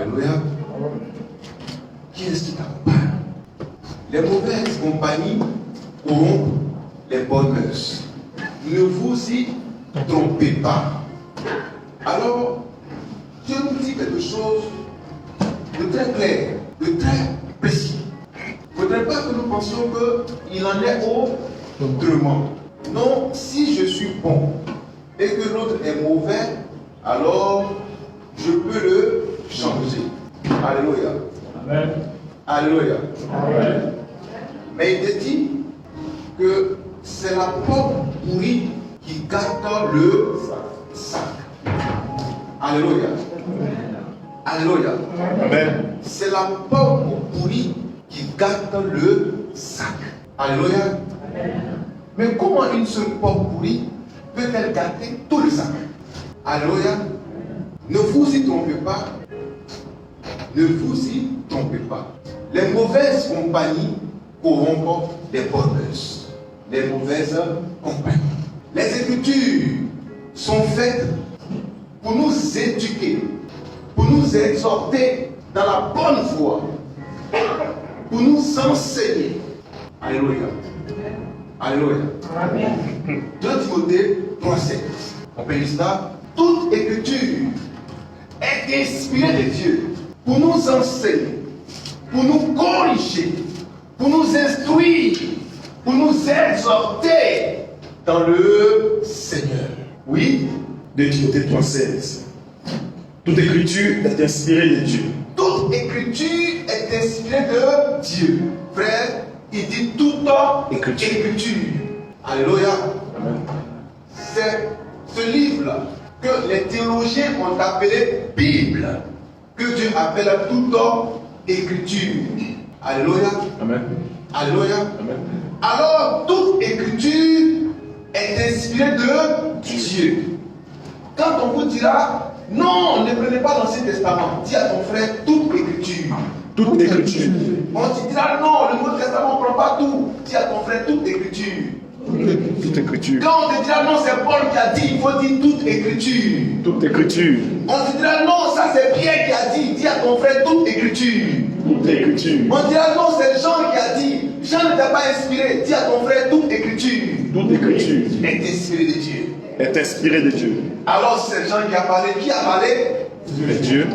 Alléluia. Qui est-ce qui t'accompagne? Les mauvaises compagnies corrompent les bonnes mœurs. Ne vous y trompez pas. Alors, Dieu nous dit quelque chose de très clair, de très précis. Il ne faudrait pas que nous pensions qu'il en est autrement. Non, si je suis bon et que l'autre est mauvais, alors je peux le changer. Alléluia. Amen. Alléluia. Amen. Mais il te dit que c'est la pomme pourrie qui gâte le sac. Alléluia. Alléluia. Amen. C'est la pomme pourrie qui gâte le sac. Alléluia. Mais comment une seule pomme pourrie peut-elle gâter tout le sac? Alléluia. Ne vous y trompez pas. Ne vous y trompez pas. Les mauvaises compagnies corrompent les bonnes mœurs. Les mauvaises compagnies. Les Écritures sont faites pour nous éduquer, pour nous exhorter dans la bonne voie, pour nous enseigner. Alléluia. Alléluia. Amen. 2 Timothée 3,7. On peut lire ça. Toute écriture est inspirée de Dieu pour nous enseigner, pour nous corriger, pour nous instruire, pour nous exhorter dans le Seigneur. Oui. 2 Timothée 3,16. Toute écriture est inspirée de Dieu. Toute écriture est inspirée de Dieu. Frère, il dit toute écriture. Alléluia. Amen. C'est ce livre-là que les théologiens ont appelé Bible, que Dieu appelle toute écriture. Alléluia. Amen. Alléluia. Amen. Alors, toute écriture est inspirée de Dieu. Quand on vous dira, non, ne prenez pas l'Ancien Testament, dis à ton frère toute écriture. Toute écriture. On te dira, non, le Nouveau Testament ne prend pas tout, dis à ton frère toute écriture. Toute écriture. Quand on te dira, non, c'est Paul qui a dit, il faut dire toute écriture. Toute écriture. On te dira, non, ça c'est Pierre qui a dit, dis à ton frère toute écriture. Toute écriture. On dira, non, c'est Jean qui a dit, Jean ne t'a pas inspiré, dis à ton frère toute écriture. Toute écriture Est inspirée de Dieu. est inspirée de Dieu. Alors c'est Jean qui a parlé, qui a parlé? Dieu.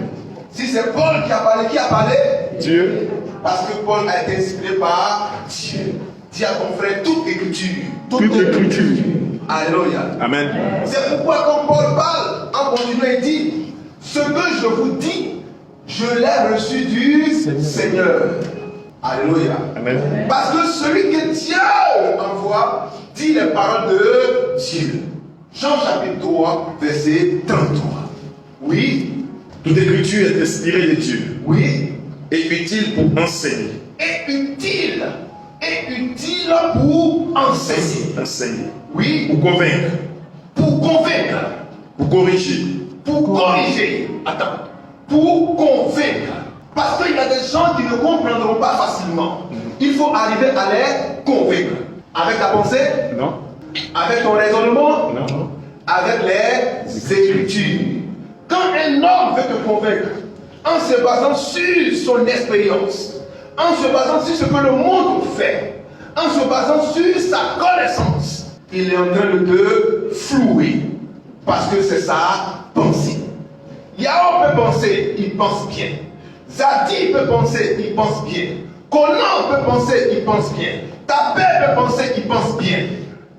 Si c'est Paul qui a parlé, qui a parlé? Dieu. Parce que Paul a été inspiré par Dieu. Dis à ton frère toute écriture. Toute écriture. Alléluia. Amen. C'est pourquoi quand Paul parle, en continuant, il dit, ce que je vous dis, je l'ai reçu du Seigneur. Alléluia. Amen. Parce que celui que Dieu envoie dit les paroles de Dieu. Jean chapitre 3, verset 33. Oui. Toute écriture est inspirée de Dieu. Oui. Et utile pour enseigner. Et utile. Et utile pour enseigner. Enseigner. Oui. Pour convaincre. Pour convaincre. Pour corriger. Pour corriger. Attends. Pour convaincre. Parce qu'il y a des gens qui ne comprendront pas facilement. Il faut arriver à les convaincre. Avec ta pensée? Non. Avec ton raisonnement? Non. Avec les Écritures. Quand un homme veut te convaincre, en se basant sur son expérience, en se basant sur ce que le monde fait, en se basant sur sa connaissance, il est en train de te flouer. Parce que c'est sa pensée. Yahoo peut penser, il pense bien. Zadie peut penser, il pense bien. Conan peut penser, il pense bien. Tapé peut penser, il pense bien.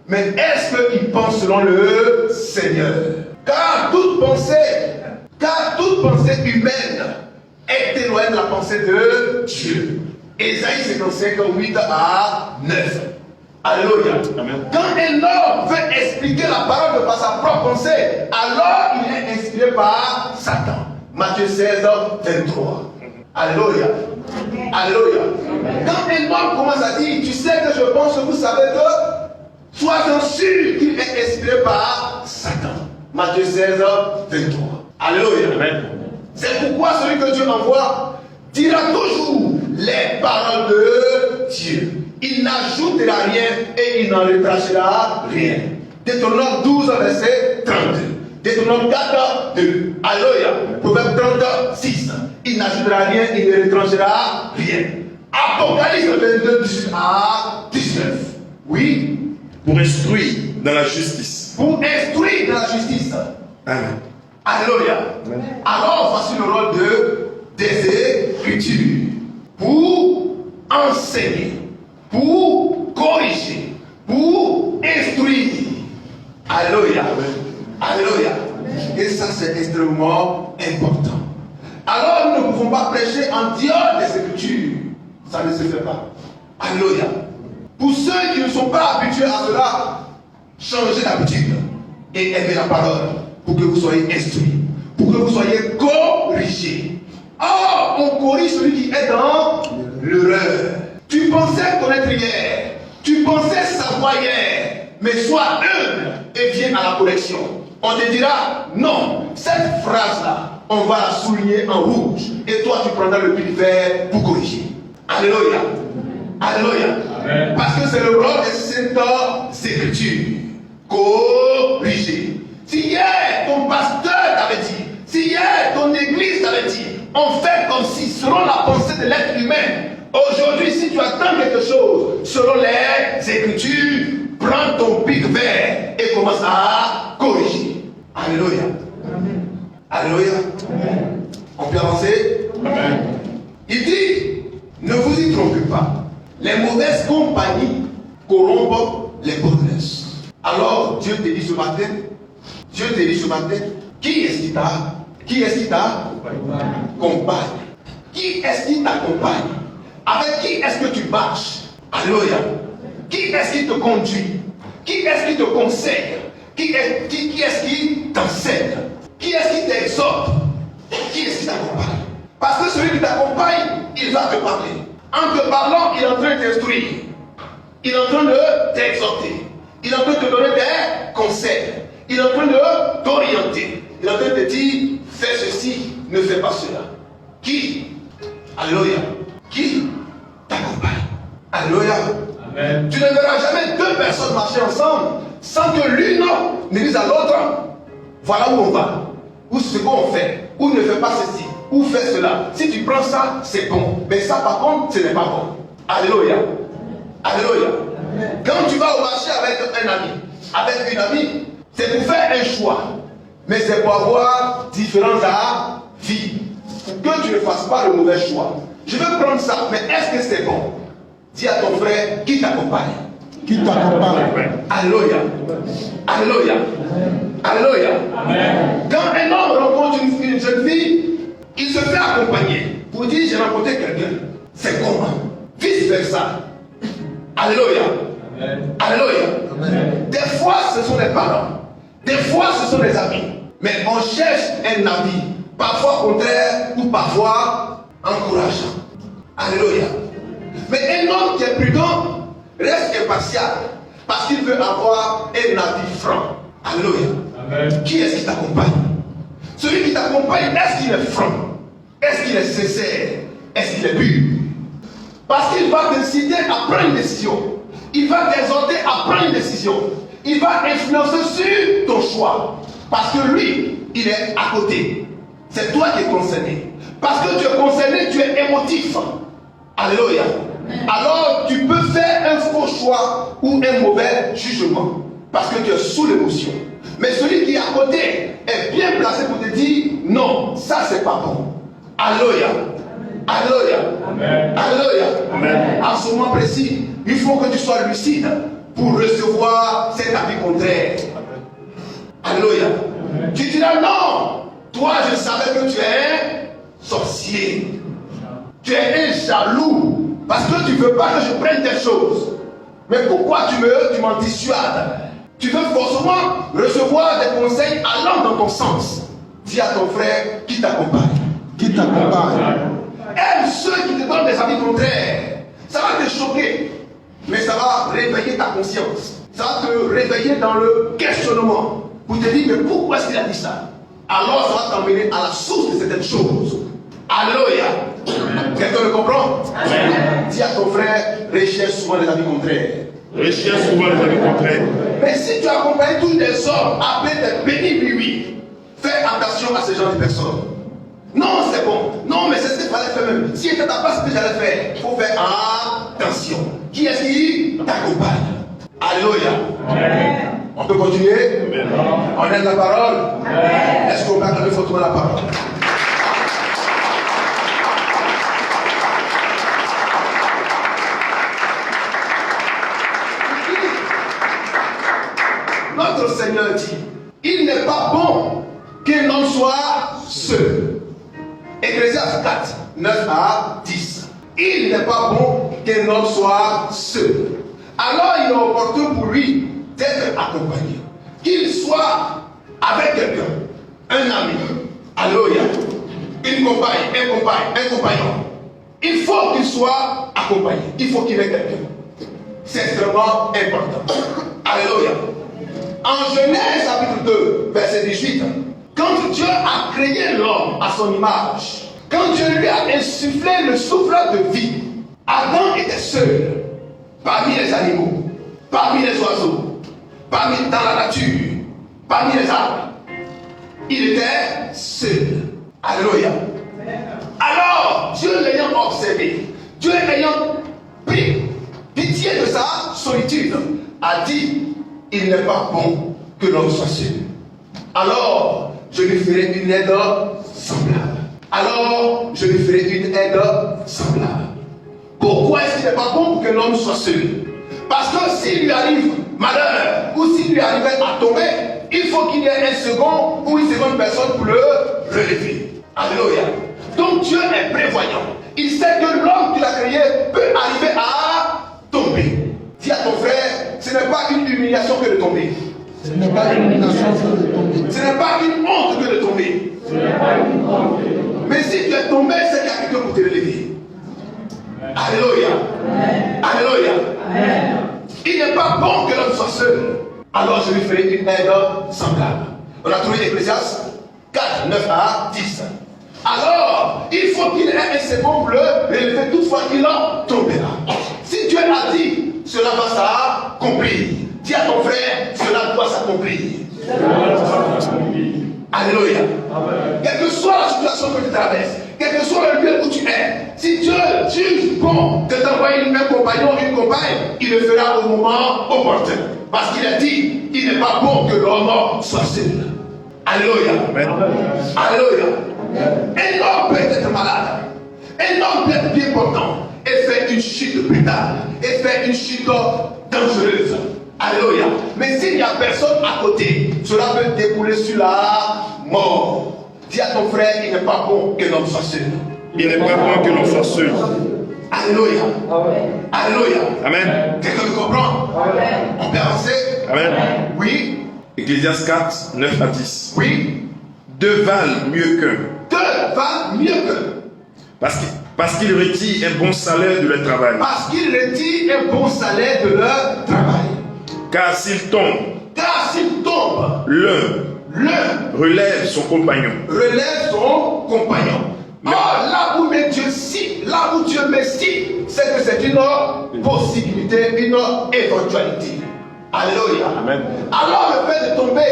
Mais est-ce qu'il pense selon le Seigneur? Car toute pensée humaine est éloignée de la pensée de Dieu. Ésaïe 55, 8 à 9. Alléluia. Amen. Quand un homme veut expliquer la parole par sa propre pensée, alors il est inspiré par Satan. Matthieu 16, 23. Alléluia. Alléluia. Quand un homme commence à dire, tu sais que je pense que vous savez que, sois-en sûr qu'il est inspiré par Satan. Matthieu 16, 23. Alléluia. Amen. C'est pourquoi celui que Dieu envoie dira toujours les paroles de Dieu. Il n'ajoutera rien et il n'en retranchera rien. Deutéronome 12, verset 32. Deutéronome 4, 2. Alléluia. Proverbe 36. il n'ajoutera rien, il ne retranchera rien. Apocalypse 22, 18 à 19. Oui. Pour instruire dans la justice. Pour instruire dans la justice. Amen. Alléluia. Amen. Alors voici le rôle des Écritures. Pour enseigner, pour corriger, pour instruire. Alléluia. Alléluia. Et ça, c'est extrêmement important. Alors, nous ne pouvons pas prêcher en dehors des Écritures. Ça ne se fait pas. Alléluia. Pour ceux qui ne sont pas habitués à cela, changez d'habitude et aimez la parole pour que vous soyez instruits, pour que vous soyez corrigés. Or, on corrige celui qui est dans l'erreur. Tu pensais connaître hier, tu pensais savoir hier, mais sois humble et viens à la correction. On te dira, non, cette phrase-là, on va la souligner en rouge. Et toi, tu prendras le pli vert pour corriger. Alléluia. Alléluia. Amen. Parce que c'est le rôle des saintes Écritures. Corriger. Si hier, ton pasteur t'avait dit, si hier, ton église t'avait dit, on fait comme si, selon la pensée de l'être humain, aujourd'hui, si tu attends quelque chose, selon les Écritures, prends ton pic vert et commence à corriger. Alléluia. Amen. Alléluia. Amen. On peut avancer? Amen. Il dit, ne vous y trompez pas. Les mauvaises compagnies corrompent les bonnes. Alors, Dieu te dit ce matin, qui est-ce qui t'accompagne? Qui est-ce qui t'accompagne? Avec qui est-ce que tu marches? Alléluia. Qui est-ce qui te conduit? Qui est-ce qui te conseille? Qui est-ce qui t'enseigne? Qui est-ce qui t'exhorte? Qui est-ce qui t'accompagne? Parce que celui qui t'accompagne, il va te parler. En te parlant, il est en train de t'instruire. Il est en train de t'exhorter. Il est en train de te donner des conseils. Il est en train de t'orienter. Il est en train de te dire, fais ceci, ne fais pas cela. Qui? Alléluia. Qui t'accompagne? Alléluia. Amen. Tu ne verras jamais deux personnes marcher ensemble sans que l'une ne dise à l'autre, voilà où on va, ou ce qu'on fait, ou ne fais pas ceci, ou fais cela. Si tu prends ça, c'est bon. Mais ça, par contre, ce n'est pas bon. Alléluia. Alléluia. Amen. Quand tu vas au marché avec un ami, avec une amie, c'est pour faire un choix. Mais c'est pour avoir différents avis. Pour que tu ne fasses pas le mauvais choix. Je veux prendre ça, mais est-ce que c'est bon? Dis à ton frère, qui t'accompagne? Qui t'accompagne? Alléluia. Alléluia. Alléluia. Quand un homme rencontre une jeune fille, il se fait accompagner. Pour dire, j'ai rencontré quelqu'un. C'est comment? Vice versa. Alléluia. Alléluia. Des fois, ce sont les parents. Des fois, ce sont les amis. Mais on cherche un avis. Parfois contraire ou parfois encourageant. Alléluia. Mais un homme qui est prudent reste impartial parce qu'il veut avoir un avis franc. Alléluia. Amen. Qui est-ce qui t'accompagne? Celui qui t'accompagne, est-ce qu'il est franc? Est-ce qu'il est sincère? Est-ce qu'il est pur? Parce qu'il va t'inciter à prendre une décision. Il va t'exhorter à prendre une décision. Il va influencer sur ton choix. Parce que lui, il est à côté. C'est toi qui es concerné. Parce que tu es concerné, tu es émotif. Alléluia. Alors tu peux faire un faux choix ou un mauvais jugement. Parce que tu es sous l'émotion. Mais celui qui est à côté est bien placé pour te dire non, ça c'est pas bon. Alléluia. Alléluia. Alléluia. À ce moment précis, il faut que tu sois lucide pour recevoir cet avis contraire. Alléluia. Tu diras non. Toi, je savais que tu es un sorcier. Tu es un jaloux. Parce que tu ne veux pas que je prenne des choses. Mais pourquoi tu m'en dissuades? Tu veux forcément recevoir des conseils allant dans ton sens. Dis à ton frère qui t'accompagne. Qui t'accompagne. Aime ceux qui te donnent des avis contraires. Ça va te choquer. Mais ça va réveiller ta conscience. Ça va te réveiller dans le questionnement. Pour te dire, mais pourquoi est-ce qu'il a dit ça? Alors ça va t'emmener à la source de certaines choses. Alléluia. Quelqu'un le comprend? Amen. Dis à ton frère, recherche souvent les avis contraires. Recherche souvent les avis contraires. Mais si tu accompagnes tous les hommes appelés des bénis, oui. Fais attention à ce genre de personnes. Non, c'est bon. Non, mais c'est ce qu'il fallait faire même. Si c'était ta place, ce que j'allais faire. Il faut faire attention. Qui est-ce qui t'accompagne? Alléluia. On peut continuer? On aime la parole? Est-ce qu'on peut accorder fortement la parole? Notre Seigneur dit, il n'est pas bon qu'un homme soit seul. Ecclésiaste 4, 9 à 10. Il n'est pas bon qu'un homme soit seul. Alors il est opportun pour lui d'être accompagné. Qu'il soit avec quelqu'un, un ami, alléluia, une compagne, un compagnon. Il faut qu'il soit accompagné. Il faut qu'il ait quelqu'un. C'est extrêmement important. Alléluia. En Genèse chapitre 2, verset 18, quand Dieu a créé l'homme à son image, quand Dieu lui a insufflé le souffle de vie, Adam était seul parmi les animaux, parmi les oiseaux, dans la nature, parmi les arbres. Il était seul. Alléluia. Alors, Dieu l'ayant observé, Dieu ayant pris pitié de sa solitude, a dit, il n'est pas bon que l'homme soit seul. Alors, je lui ferai une aide semblable. Alors, je lui ferai une aide semblable. Pourquoi est-ce qu'il n'est pas bon que l'homme soit seul? Parce que s'il lui arrive malheur, ou s'il lui arrivait à tomber, il faut qu'il y ait un second ou une seconde personne pour le relever. Alléluia. Donc Dieu est prévoyant. Il sait que l'homme qu'il a créé peut arriver à tomber. Dis à ton frère, ce n'est pas une humiliation que de tomber. Ce n'est pas une humiliation que de tomber. Ce n'est pas une honte que de tomber. Ce n'est pas une honte que de tomber. Mais si tu es tombé, c'est qu'il y a quelqu'un pour te relever. Alléluia. Alléluia. Il n'est pas bon que l'homme soit seul. Alors je lui ferai une aide semblable. On a trouvé Ecclésiaste 4, 9 à 10. Alors, il faut qu'il ait un second pour le relever toutefois qu'il en tombera. Si Dieu a dit, cela va s'accomplir. Dis à ton frère, cela doit s'accomplir. Alléluia. Quelle que soit la situation que tu traverses, quel que soit le lieu où tu es, si Dieu juge bon de t'envoyer un compagnon, une compagne, il le fera au moment opportun. Parce qu'il a dit, il n'est pas bon que l'homme soit seul. Alléluia. Alléluia. Un homme peut être malade. Un homme peut être bien portant et faire une chute brutale, et faire une chute dangereuse. Alléluia. Mais s'il n'y a personne à côté, cela peut découler sur la mort. Dis à ton frère, il n'est pas bon que l'homme soit seul. Il n'est pas bon que l'on soit seul. Alléluia. Alléluia. Amen. Quelqu'un me comprend? On peut avancer? Amen. Oui. Ecclésiaste 4, 9 à 10. Oui. Deux valent mieux qu'un. Deux valent mieux qu'un. Parce qu'ils retirent un bon salaire de leur travail. Parce qu'ils retirent un bon salaire de leur travail. Car s'ils tombent, l'un relève son compagnon. Relève son compagnon. Là où Dieu cite, là où Dieu me cite, c'est que c'est une possibilité, une éventualité. Alléluia. Amen. Alors le fait de tomber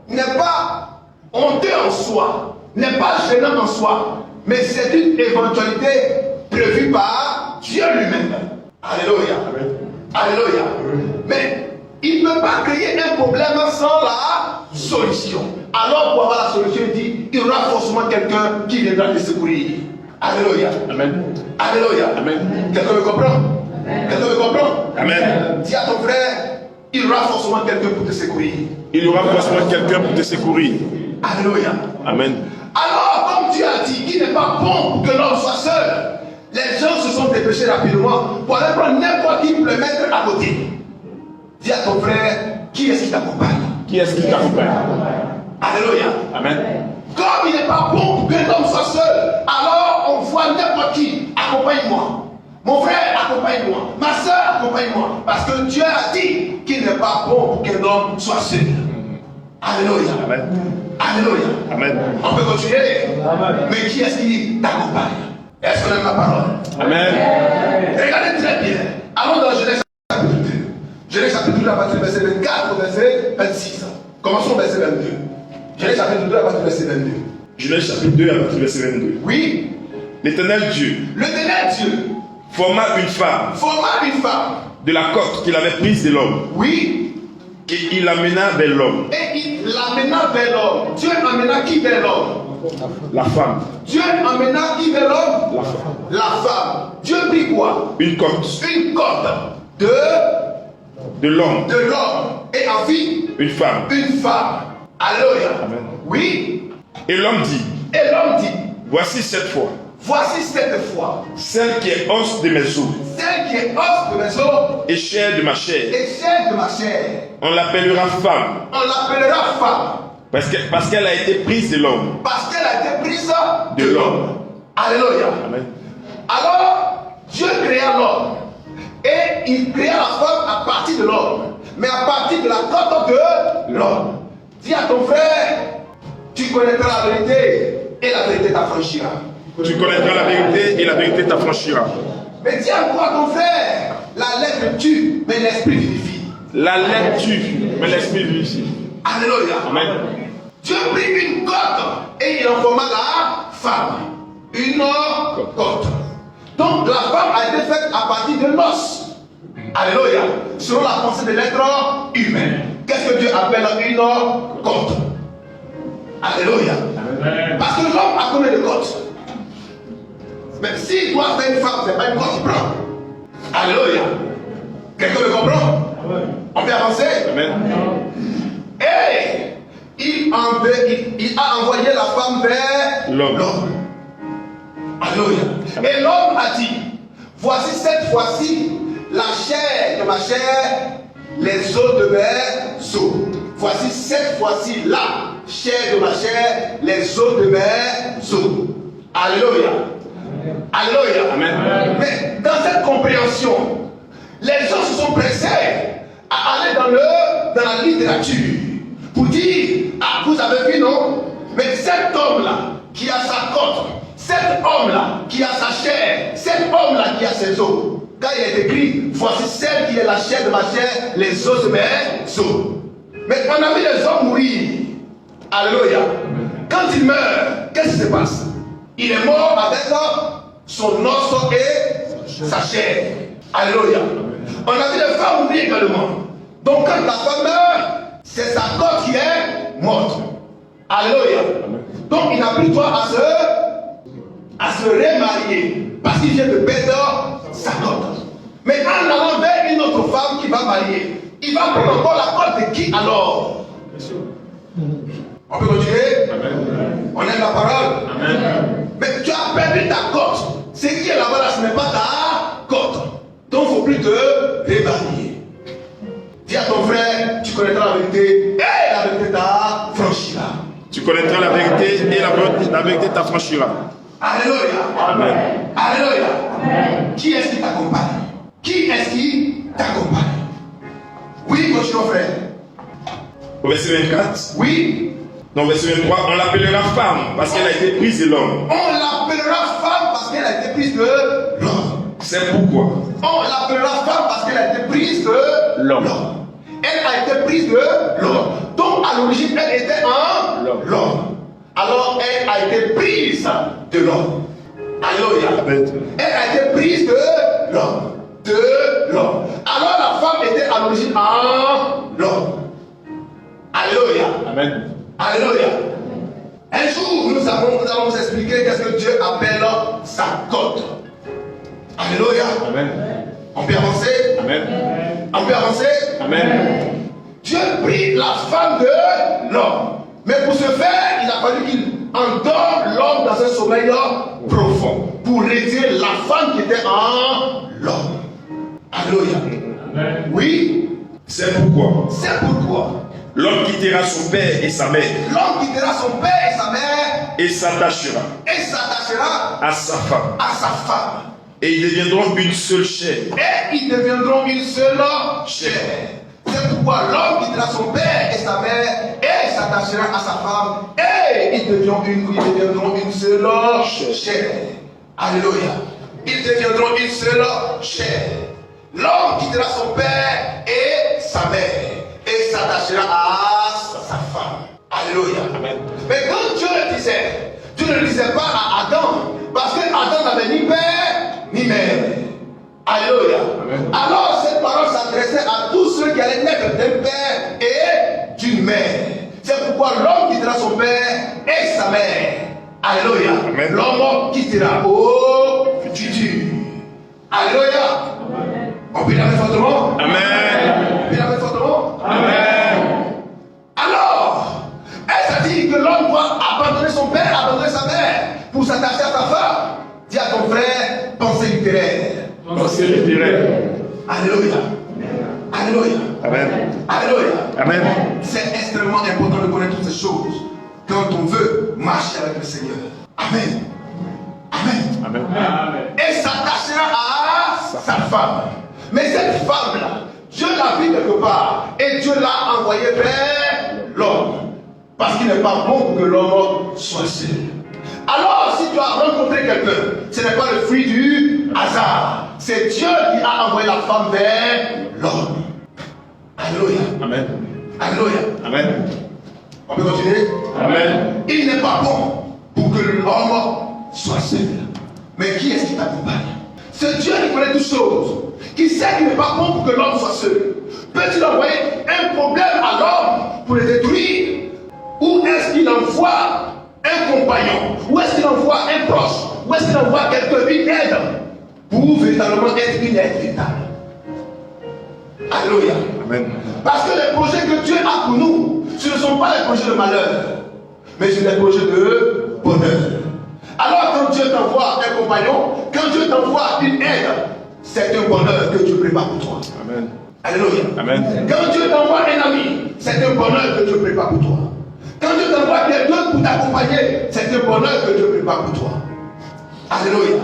n'est pas honteux en soi, n'est pas gênant en soi, mais c'est une éventualité prévue par Dieu lui-même. Alléluia. Amen. Alléluia. Mais il ne peut pas créer un problème sans la solution. Alors pour avoir la solution, il dit, il y aura forcément quelqu'un qui viendra te secourir. Alléluia. Amen. Alléluia. Amen. Quelqu'un me comprend? Quelqu'un me comprend? Amen. Dis à ton frère, il y aura forcément quelqu'un pour te secourir. Il y aura forcément quelqu'un pour te secourir. Alléluia. Amen. Alors, comme Dieu a dit qu'il n'est pas bon que l'homme soit seul, les gens se sont dépêchés rapidement pour aller prendre n'importe qui pour le mettre à côté. Dis à ton frère, qui est-ce qui t'accompagne? Qui est-ce qui t'accompagne? Alléluia. Amen. Comme il n'est pas bon que l'homme soit seul, alors on voit n'importe qui. Accompagne-moi. Mon frère, accompagne-moi. Ma soeur, accompagne-moi. Parce que Dieu a dit qu'il n'est pas bon que l'homme soit seul. Alléluia. Amen. Alléluia. Amen. On peut continuer. Amen. Mais qui est-ce qui t'accompagne? Est-ce qu'on aime la parole? Amen. Regardez très bien. Allons dans Genèse chapitre 2. Genèse chapitre 2 à partir du verset 24 au verset 26. Commençons au verset 22. Genèse chapitre 2 à partir du verset 22. Genèse chapitre 2 à partir du verset 22. Oui, L'Éternel Dieu l'éternel Dieu forma une femme forma de la côte qu'il avait prise de l'homme oui, et il l'amena vers l'homme, et il l'amena vers l'homme. Dieu amena qui vers l'homme? la femme, Dieu amena qui vers l'homme? la femme, La femme. Dieu prit quoi? une côte Une côte de l'homme, de l'homme et en fit une femme. une femme. Alléluia. Amen. Oui. Et l'homme dit, Et l'homme dit, voici cette fois, voici cette fois, celle qui est os de mes os celle qui est os de mes os et chair de ma chair. et chair de ma chair. On l'appellera femme On l'appellera femme parce qu'elle a été prise de l'homme. parce qu'elle a été prise De l'homme. Alléluia. Amen. Alors, Dieu créa l'homme et il créa la femme à partir de l'homme, mais à partir de la côte de l'homme. Dis à ton frère, tu connaîtras la vérité et la vérité t'affranchira. Tu connaîtras la vérité et la vérité t'affranchira. Mais dis encore à ton frère, la lettre tue, mais l'esprit vivifie. La lettre tue, mais l'esprit vivifie. Alléluia. Amen. Dieu prit une côte et il en forma la femme. Une côte. Donc la femme a été faite à partir de l'os. Alléluia. Selon la pensée de l'être humain. Qu'est-ce que Dieu appelle une côte? Alléluia. Parce que l'homme a combien de côtes? Mais s'il doit faire une femme, ce n'est pas une côte qu'il prend. Alléluia. Quelqu'un me comprend? On peut avancer? Amen. Et il a envoyé la femme vers L'homme. Alléluia. Et l'homme a dit, voici cette fois-ci la chair de ma chair, les os de mes os. Voici cette fois-ci la chair de ma chair, les os de mes os. Alléluia. Alléluia. Amen. Mais dans cette compréhension, les gens se sont pressés à aller dans la littérature pour dire, ah, vous avez vu, non? Mais cet homme-là qui a sa côte, cet homme-là qui a sa chair, cet homme-là qui a ses os, quand il est écrit, voici celle qui est la chair de ma chair, les os de mes os. Mais on a vu les hommes mourir. Alléluia. Quand il meurt, qu'est-ce qui se passe? Il est mort avec son os et sa chair. Alléluia. On a vu les femmes mourir également. Donc quand la femme meurt, c'est sa côte qui est morte. Alléluia. Donc il n'a plus droit à se remarier parce qu'il vient de perdre sa côte. Mais en allant vers une autre femme qui va marier, il va prendre encore la côte de qui alors? On peut continuer? Amen. On aime la parole? Amen. Mais tu as perdu ta côte. Ce qui est là-bas, là, ce n'est pas ta côte. Donc il ne faut plus te remarier. Dis à ton frère, tu connaîtras la vérité et la vérité t'affranchira. Tu connaîtras la vérité et la vérité t'affranchira. Alléluia. Amen. Alléluia. Amen. Qui est-ce qui t'accompagne? Qui est-ce qui t'accompagne? Oui, continuons frère. Au verset 24. Oui. Non, verset 23. On l'appellera femme parce qu'elle a été prise de l'homme. On l'appellera femme parce qu'elle a été prise de l'homme. C'est pourquoi. On l'appellera femme parce qu'elle a été prise de l'homme. Elle a été prise de l'homme. Donc à l'origine, elle était un l'homme. Alors elle a été prise de l'homme. Alléluia. Elle a été prise de l'homme. De l'homme. Alors la femme était à l'origine un l'homme. Alléluia. Amen. Alléluia. Un jour, nous allons vous expliquer qu'est-ce que Dieu appelle sa côte. Alléluia. Amen. On peut avancer? Amen. On peut avancer? Amen. Dieu prit la femme de l'homme. Mais pour ce faire, il a fallu qu'il endorme l'homme dans un sommeil profond. Pour retirer la femme qui était en l'homme. Alléluia. Amen. Oui. C'est pourquoi. C'est pourquoi. L'homme quittera son père et sa mère. L'homme quittera son père et sa mère. Et s'attachera. Et s'attachera à sa femme. à sa femme. Et ils deviendront une seule chair. Et ils deviendront une seule chair. C'est pourquoi l'homme quittera son père et sa mère et s'attachera à sa femme et ils deviendront une seule chair. Alléluia. Ils deviendront une seule chair. L'homme quittera son père et sa mère et s'attachera à sa femme. Alléluia. Amen. Mais quand Dieu le disait, Dieu ne le disait pas à Adam, parce que Adam n'avait ni père ni mère. Alléluia. Amen. Alors cette parole s'adressait à tous ceux qui allaient naître d'un père et d'une mère. C'est pourquoi l'homme quittera son père et sa mère. Alléluia. Amen. L'homme quittera au futur. Alléluia. On peut la mettre fortement. Amen. On peut la mettre fortement. Amen. Alors, est-ce à dire que l'homme doit abandonner son père, abandonner sa mère pour s'attacher à sa femme? Dis à ton frère, pensée littéraire. Pensée littéraire. Alléluia. Alléluia. Amen. Alléluia. Amen. C'est extrêmement important de connaître toutes ces choses quand on veut marcher avec le Seigneur. Amen. Amen. Amen. Et s'attachera à sa femme. Mais cette femme-là, Dieu l'a vue quelque part et Dieu l'a envoyée vers l'homme. Parce qu'il n'est pas bon pour que l'homme soit seul. Alors, si tu as rencontré quelqu'un, ce n'est pas le fruit du hasard. C'est Dieu qui a envoyé la femme vers l'homme. Alléluia. Amen. Alléluia. Amen. On peut continuer? Amen. Il n'est pas bon pour que l'homme soit seul. Mais qui est-ce qui t'accompagne? C'est Dieu qui connaît toutes choses, qui sait qu'il n'est pas bon pour que l'homme soit seul. Peut-il envoyer un problème à l'homme pour le détruire? Ou est-ce qu'il envoie un compagnon? Ou est-ce qu'il envoie un proche? Ou est-ce qu'il envoie quelqu'un, une aide, pour véritablement être une aide véritable? Alléluia. Amen. Parce que les projets que Dieu a pour nous, ce ne sont pas les projets de malheur, mais c'est des projets de bonheur. Alors quand Dieu t'envoie un compagnon, quand Dieu t'envoie une aide, c'est un bonheur que Dieu prépare pour toi. Amen. Alléluia. Amen. Quand Dieu t'envoie un ami, c'est un bonheur que Dieu prépare pour toi. Quand Dieu t'envoie quelqu'un pour t'accompagner, c'est un bonheur que Dieu prépare pour toi. Alléluia.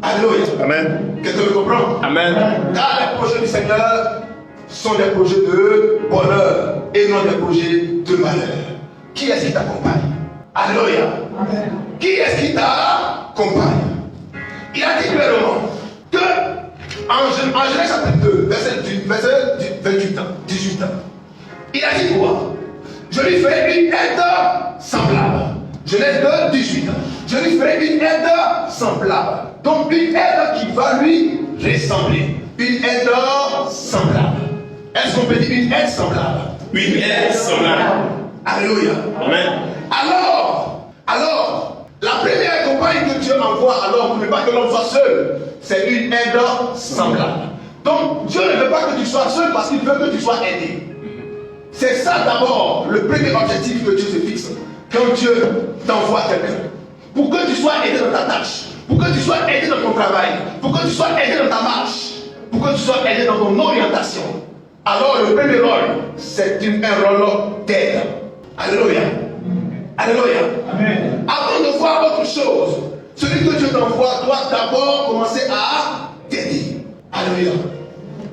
Alléluia. Amen. Quelqu'un me comprend? Amen. Car les projets du Seigneur sont des projets de bonheur et non des projets de malheur. Qui est-ce qui t'accompagne? Alléluia. Amen. Qui est-ce qui t'accompagne? Il a dit clairement que en Genèse chapitre 2, verset 28 ans, 18 ans, il a dit quoi? Je lui ferai une aide semblable. Genèse 2, 18 ans. Je lui ferai une aide semblable. Donc une aide qui va lui ressembler. Une aide semblable. Est-ce qu'on peut dire une aide semblable? Une aide semblable. Alléluia. Amen. Alors, la première compagne que Dieu envoie alors pour ne pas que l'homme soit seul, c'est une aide semblable. Donc Dieu ne veut pas que tu sois seul parce qu'il veut que tu sois aidé. C'est ça d'abord le premier objectif que Dieu se fixe quand Dieu t'envoie quelqu'un. Pour que tu sois aidé dans ta tâche, pour que tu sois aidé dans ton travail, pour que tu sois aidé dans ta marche, pour que tu sois aidé dans ton orientation. Alors le premier rôle, c'est un rôle d'aide. Alléluia. Alléluia. Amen. Avant de voir autre chose, celui que Dieu t'envoie doit d'abord commencer à t'aider. Alléluia.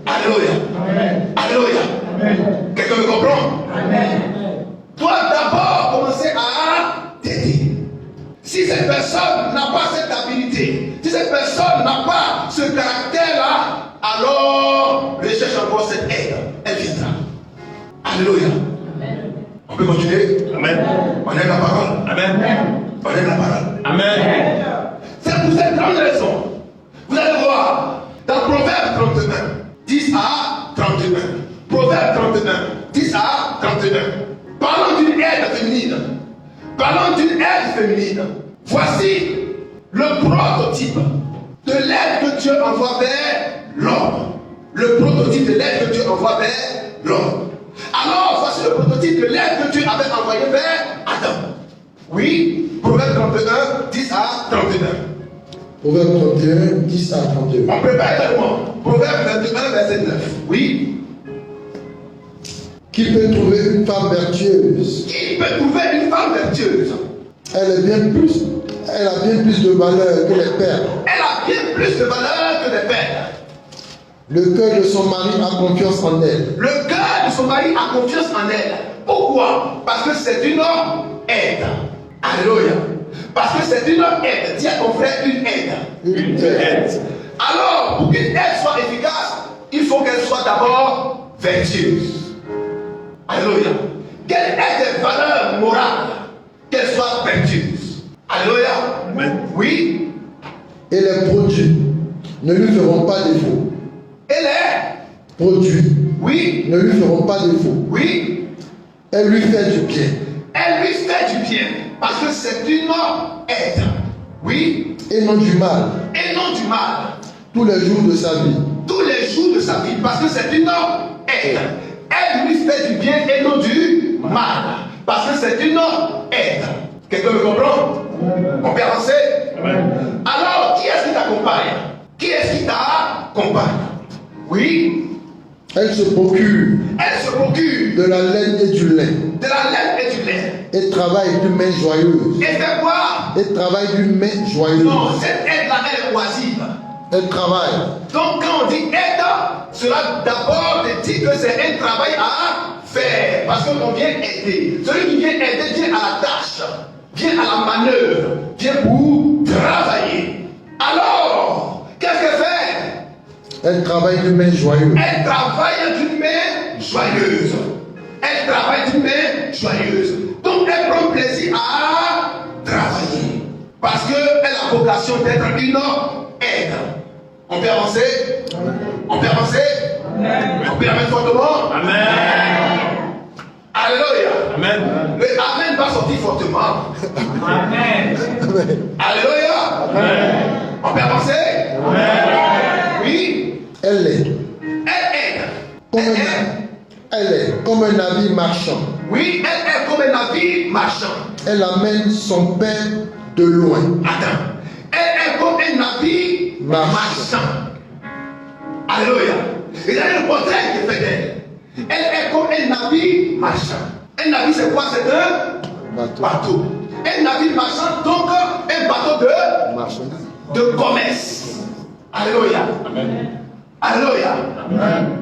Alléluia. Amen. Alléluia. Amen. Quelqu'un me comprend? Amen. Doit d'abord commencer à t'aider. Si cette personne n'a pas cette habilité, si cette personne n'a pas ce caractère-là, alors recherche encore cette aide. Elle viendra. Alléluia. Amen. On peut continuer? Amen. On aime la parole. Amen. On aime la parole. Amen. C'est pour cette grande raison. Vous allez voir dans Proverbe 31, 10 à 31. Proverbe 31, 10 à 31. Parlons d'une aide féminine. Parlons d'une aide féminine. Voici le prototype de l'aide que Dieu envoie vers l'homme. Le prototype de l'aide que Dieu envoie vers l'homme. Alors, voici le prototype de l'aide que Dieu avait envoyé vers Adam. Oui, Proverbe 31, 10 à 31. Proverbe 31, 10 à 32. On prépare également. Proverbe 21, verset 9. Oui. Qui peut trouver une femme vertueuse? Qui peut trouver une femme vertueuse? Elle a bien plus de valeur que les perles. Elle a bien plus de valeur que les perles. Le cœur de son mari a confiance en elle. Le cœur de son mari a confiance en elle. Pourquoi? Parce que c'est une aide. Alléluia. Parce que c'est une aide. Dis à ton frère une aide. Une aide. Alors, pour qu'une aide soit efficace, il faut qu'elle soit d'abord vertueuse. Alléluia. Quelles est des valeurs morales, qu'elles soient vertueuses. Alléluia. Amen. Oui. Et les produits ne lui feront pas défaut. Et les Produits oui. ne lui feront pas défaut. Oui. Elle lui fait du bien. Elle lui fait du bien. Parce que c'est une aide. Oui. Et non du mal. Et non du mal. Tous les jours de sa vie. Tous les jours de sa vie. Parce que c'est une aide. Elle lui fait du bien et non du mal. Parce que c'est une aide. Quelqu'un me comprend? On peut avancer? Alors, qui est-ce qui t'accompagne? Qui est-ce qui t'accompagne? Oui. Elle se procure Elle se procure de la laine et du lait. de la laine et du lait. Et travaille d'une main joyeuse. Et fait quoi? Et travaille d'une main joyeuse. Non, cette aide-là, elle est oisive. Elle travaille. Donc, quand on dit aide, cela d'abord te dit que c'est un travail à faire. Parce qu'on vient aider. Celui qui vient aider vient à la tâche, vient à la manœuvre, vient pour travailler. Alors, qu'est-ce qu'elle fait? Elle travaille d'une main joyeuse. Elle travaille d'une main joyeuse. Elle travaille d'une main joyeuse. Donc, elle prend plaisir à travailler. Parce qu'elle a vocation d'être une aide. On peut avancer? On peut avancer? On peut avancer fortement? Amen. Alléluia. Amen. Le Amen va sortir fortement. Amen. Alléluia. Amen. On peut avancer? Amen. Oui. Elle est Elle comme est. elle est comme un navire marchand. Oui, elle est comme un navire marchand. Elle amène son pain de loin. Attends. Elle est comme un navire marchand. Alléluia. Et là, le portrait qui est fait d'elle. Elle est comme un navire marchand. Un navire, c'est quoi? C'est un bateau. Un navire marchand, donc un bateau de commerce. Alléluia. Amen. Alléluia.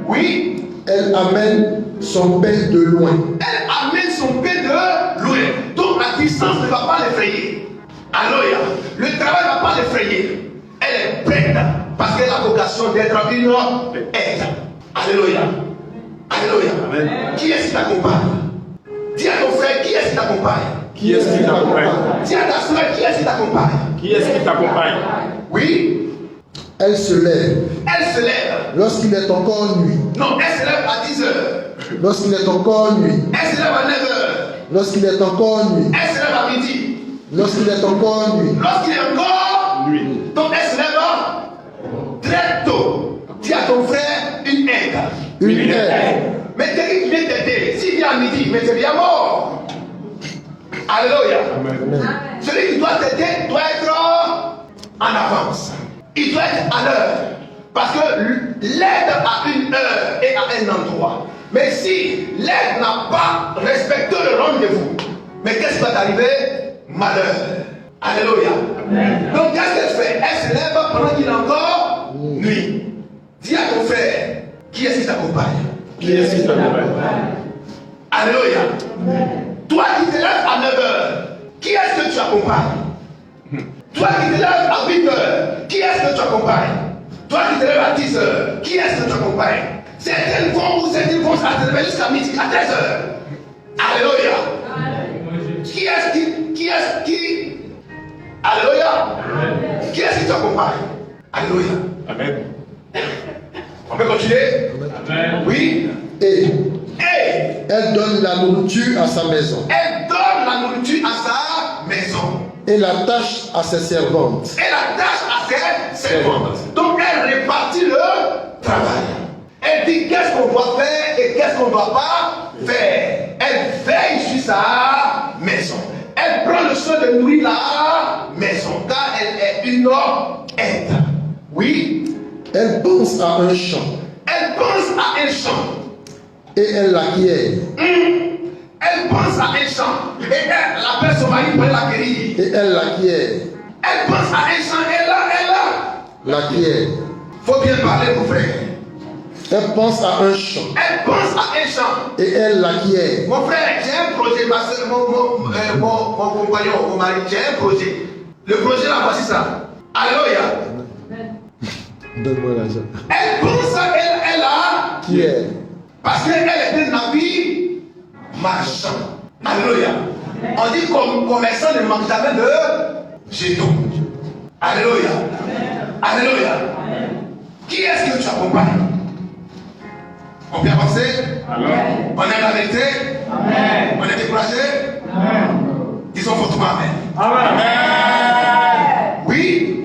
Oui. Elle amène son pain de loin. Elle amène son pain de loin. Donc la distance ne va pas l'effrayer. Alléluia. Le travail ne va pas l'effrayer. Elle est prête parce qu'elle a vocation d'être une aide. Alléluia. Alléluia. Amen. Qui est-ce qui t'accompagne? Dis à ton frère, qui est-ce qui t'accompagne? Qui est-ce qui t'accompagne? Dis à ta soeur, qui est-ce qui t'accompagne? Qui est-ce qui t'accompagne? Oui. Elle se lève Elle se lève. lorsqu'il est encore nuit. Non, elle se lève à 10 heures. Lorsqu'il est encore nuit. Elle se lève à 9 heures. Lorsqu'il est encore nuit. Elle se lève à midi. Lorsqu'il est encore nuit. Lorsqu'il est encore Nuit. donc elle se lève très tôt. Dis à ton frère une aide. Une aide. Mais quelqu'un qui vient t'aider, s'il vient à midi, mais c'est bien mort. Alléluia. Celui qui doit t'aider doit être en avance. Il doit être à l'heure. Parce que l'aide a une heure et a un endroit. Mais si l'aide n'a pas respecté le rendez-vous, mais qu'est-ce qui va t'arriver? Malheur. Alléluia. Donc qu'est-ce qu'elle fait? Elle se lève pendant qu'il est encore nuit. Dis à ton frère, qui est-ce qui t'accompagne? Qui est-ce qui t'accompagne? Alléluia. Toi qui te lèves à 9 heures, qui est-ce que tu accompagnes? Toi qui te lèves à 8 heures, qui est-ce que tu accompagnes? Toi qui te lèves à 10 heures, qui est-ce que tu accompagnes? Certaines vont ou certaines vont se lever jusqu'à midi, à 13 heures. Alléluia. Qui est-ce qui Alléluia. Qui est-ce qui t'accompagne? Alléluia. Amen. On peut continuer? Amen. Oui. Et Et elle donne la nourriture à sa maison. elle donne la nourriture à sa maison. Et la tâche à ses servantes. Et la tâche à ses servantes. Donc elle répartit le travail. Elle dit qu'est-ce qu'on doit faire et qu'est-ce qu'on ne doit pas faire. Elle veille sur sa maison. Elle prend le soin de nourrir la maison car elle est une aide. Oui. Elle pense à un champ. Elle pense à un champ. Et elle l'acquiert. Elle pense à un champ. Et elle appelle son mari pour l'acquérir. Et elle l'acquiert. Elle pense à un champ. Elle L'acquiert. faut bien parler, mon frère. Elle pense à un champ. Elle pense à un champ. Et elle l'acquiert. Mon frère, j'ai un projet, mon compagnon, mon mari, j'ai un projet. Le projet là, voici ça. Alléluia. Donne-moi l'argent. Elle pense à elle a. Qui est? Parce qu'elle est un navire marchand. Alléluia. On dit comme commerçant ne manque jamais de jetons. Alléluia. Alléluia. Qui est-ce que tu accompagnes? On peut avancer? On aime la vérité? Amen. On est découragé? Amen. Disons fortement Amen. Amen. Oui.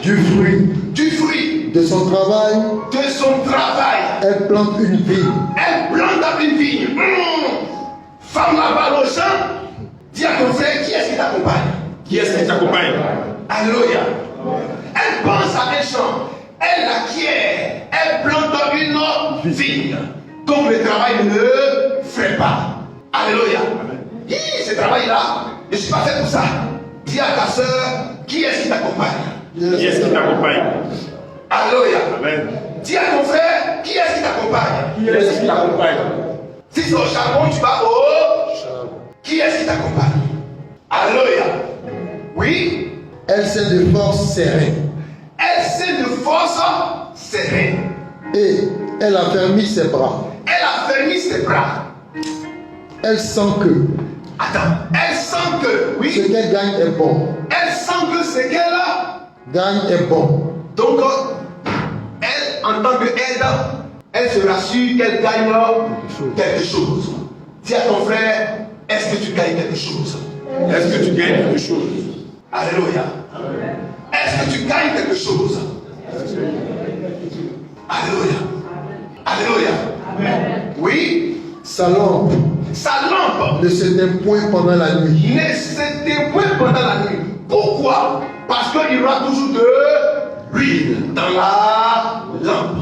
Du fruit. Du fruit. De son travail. De son travail. Elle plante une vigne. Elle plante une vigne. Femme là-bas au champ. Dis à ton frère, qui est-ce qui t'accompagne? Qui est-ce qui t'accompagne? Alléluia. Elle pense à un champ. Elle l'acquiert. Elle plante une vigne. Donc le travail ne fait pas. Alléluia. Ce travail-là, je ne suis pas fait pour ça. Dis à ta soeur, qui est-ce qui t'accompagne? Qui est-ce qui t'accompagne? Alléluia. Amen. Dis à ton frère, qui est-ce qui t'accompagne? Qui est-ce qui t'accompagne? Si c'est au charbon, tu vas au charbon. Qui est-ce qui t'accompagne? Alléluia. Oui. Elle s'est de force sereine. Elle s'est de force sereine. Et elle a fermé ses bras. Elle a fermé ses bras. Elle sent que. Attends. Elle sent que. Oui. Ce qu'elle gagne est bon. Elle sent que ce qu'elle gagne est bon. Donc, elle, en tant qu'aide, elle se rassure qu'elle gagne quelque chose. Dis à ton frère, est-ce que tu gagnes quelque chose? Est-ce que tu gagnes quelque chose? Alléluia. Est-ce que tu gagnes quelque chose? Alléluia. Alléluia. Oui. Sa lampe ne s'éteint point pendant la nuit. Ne s'éteint point pendant la nuit. Pourquoi? Parce qu'il y aura toujours de l'huile dans la lampe.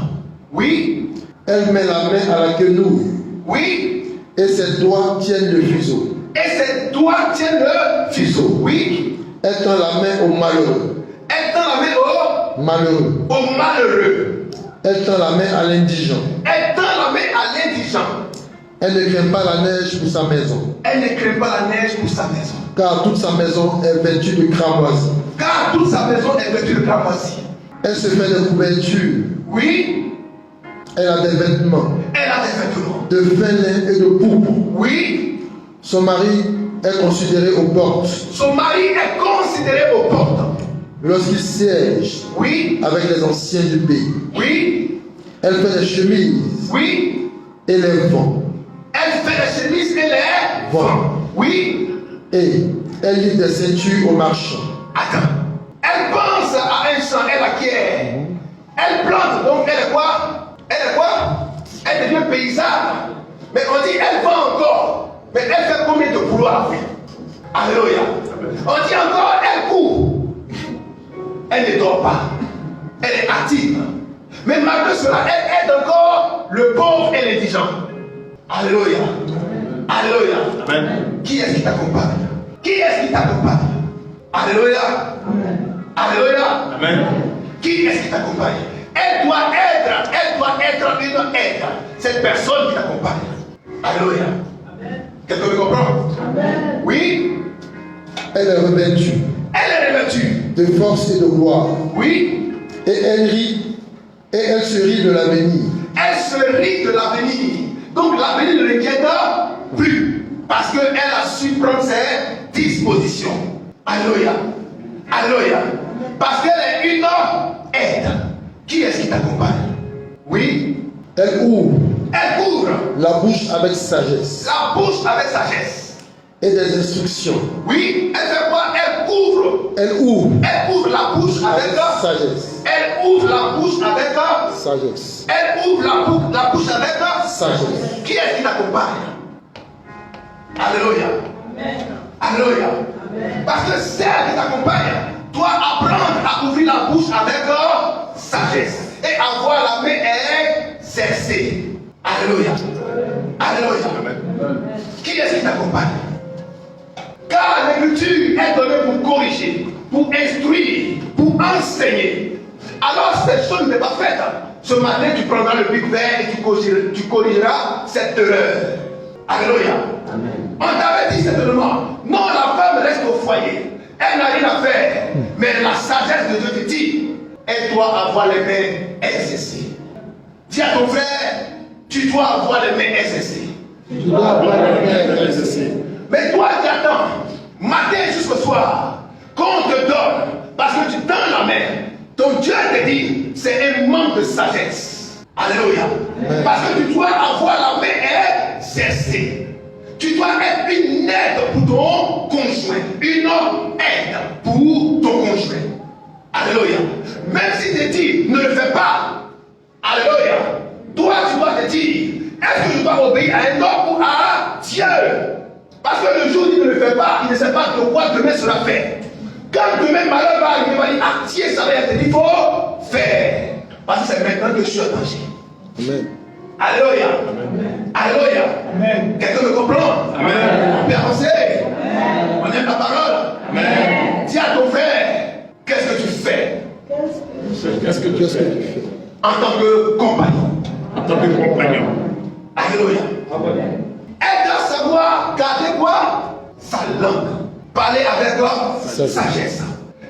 Oui. Elle met la main à la quenouille. Oui. Et ses doigts tiennent le fuseau. Et ses doigts tiennent le fuseau. Oui. Elle tend la main au malheureux. Elle tend la main au malheureux. Au malheureux. Elle tend la main à l'indigent. Elle tend la main à l'indigent. Elle ne craint pas la neige pour sa maison. Elle ne craint pas la neige pour sa maison. Car toute sa maison est vêtue de cramoisie. Car toute sa maison est vêtue de cramoisie. Elle se fait des couvertures. Oui. Elle a des vêtements. Elle a des vêtements. De fin lin et de pourpre. Oui. Son mari est considéré aux portes. Son mari est considéré aux portes. Lorsqu'il siège oui. avec les anciens du pays. Oui. Elle fait des chemises. Oui. Et les vends. Elle fait les chemises et les vend. Oui. Et elle livre des ceintures aux marchands. Attends. Elle pense à un champ, elle acquiert. Elle plante, donc elle est quoi? Elle est quoi? Elle devient paysanne. Mais on dit elle vend encore. Mais elle fait combien de boulot à faire? Alléluia. On dit encore elle court. Elle ne dort pas. Elle est active. Mais malgré cela, elle aide encore le pauvre et l'indigent. Alléluia. Alléluia. Amen. Qui est-ce qui t'accompagne? Qui est-ce qui t'accompagne? Alléluia. Alléluia. Amen. Qui est-ce qui t'accompagne? Elle doit être une aide. Cette personne qui t'accompagne. Alléluia. Quelqu'un me comprend? Amen. Oui. Elle est revêtue. Elle est revêtue de force et de gloire. Oui. Et elle rit. Et elle se rit de l'avenir. Elle se rit de l'avenir. Donc l'avenir ne l'inquiète plus. Parce qu'elle a su prendre ses dispositions. Alléluia. Alléluia. Parce qu'elle est une aide. Qui est-ce qui t'accompagne? Oui. Elle ouvre. Elle ouvre la bouche avec sagesse. La bouche avec sagesse. Et des instructions. Oui. Elle fait quoi? Elle ouvre. Elle ouvre. Elle ouvre la bouche avec sagesse. Elle ouvre la bouche avec sagesse. Elle ouvre la bouche avec sagesse. Qui est-ce qui t'accompagne? Alléluia. Alléluia. Parce que celle qui t'accompagne doit apprendre à ouvrir la bouche avec sagesse et avoir la main exercée. Alléluia. Alléluia. Qui est-ce qui t'accompagne? Car l'écriture est donnée pour corriger, pour instruire, pour enseigner. Alors cette chose n'est pas faite. Ce matin, tu prendras le bic vert et tu corrigeras cette erreur. Alléluia. Amen. On t'avait dit certainement, non, la femme reste au foyer. Elle n'a rien à faire. Mais la sagesse de Dieu te dit, elle doit avoir les mains exercées. Dis à ton frère, tu dois avoir les mains exercées. Tu dois avoir la paix exercée. Mais toi qui attends, matin jusqu'au soir, qu'on te donne, parce que tu tends la main, ton Dieu te dit, c'est un manque de sagesse. Alléluia. Parce que tu dois avoir la main exercée. Tu dois être une aide pour ton conjoint. Une aide pour ton conjoint. Alléluia. Même si tu dis, ne le fais pas. Alléluia. Toi, tu dois te dire, est-ce que je dois obéir à un homme ou à Dieu? Parce que le jour où il ne le fait pas, il ne sait pas de quoi demain sera fait. Quand demain malheur va arriver, il va dire, ah tiens, ça va être dit, il faut faire. Parce que c'est maintenant que je suis en danger. Amen. Alléluia. Alléluia. Quelqu'un me comprend? Amen. On peut avancer. Amen. On aime la parole. Amen. Dis à ton frère, qu'est-ce que tu fais? Qu'est-ce que tu fais En tant que compagnon. en tant que compagnon? Alléluia. Aide à savoir garder quoi? Sa langue. Parler avec sagesse.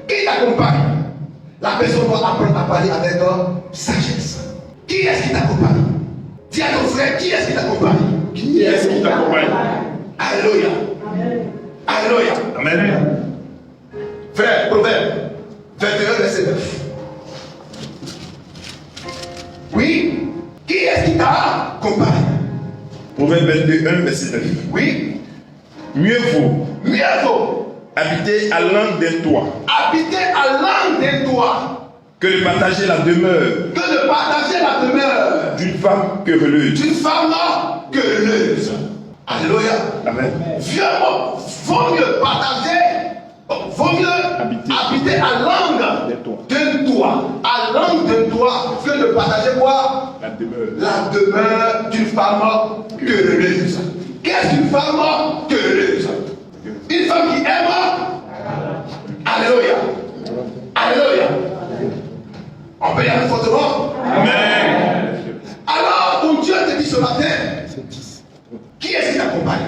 Qui t'accompagne? La personne doit apprendre à parler avec sagesse. Qui est-ce qui t'accompagne? Dis à ton frère, qui est-ce qui t'accompagne? Qui est-ce qui t'accompagne? Alléluia. Alléluia. Amen. Frère, Proverbe 21, verset 9. Oui. Qui est-ce qui t'accompagne? Proverbe 21, verset 9. Oui. Mieux vaut habiter à l'angle d'un toit Habiter à l'angle d'un toit que de partager la demeure d'une femme querelleuse. Querelleuse. Alléluia. Amen. Vaut mieux partager, vaut mieux habiter à l'angle d'un toit. À l'angle d'un toit que de partager quoi? La demeure. La demeure d'une femme querelleuse. Qu'est-ce qu'une femme querelleuse? Une femme qui aime. Alléluia. Alléluia. On peut y aller fortement. Amen. Alors, ton Dieu te dit ce matin, qui est-ce qui t'accompagne?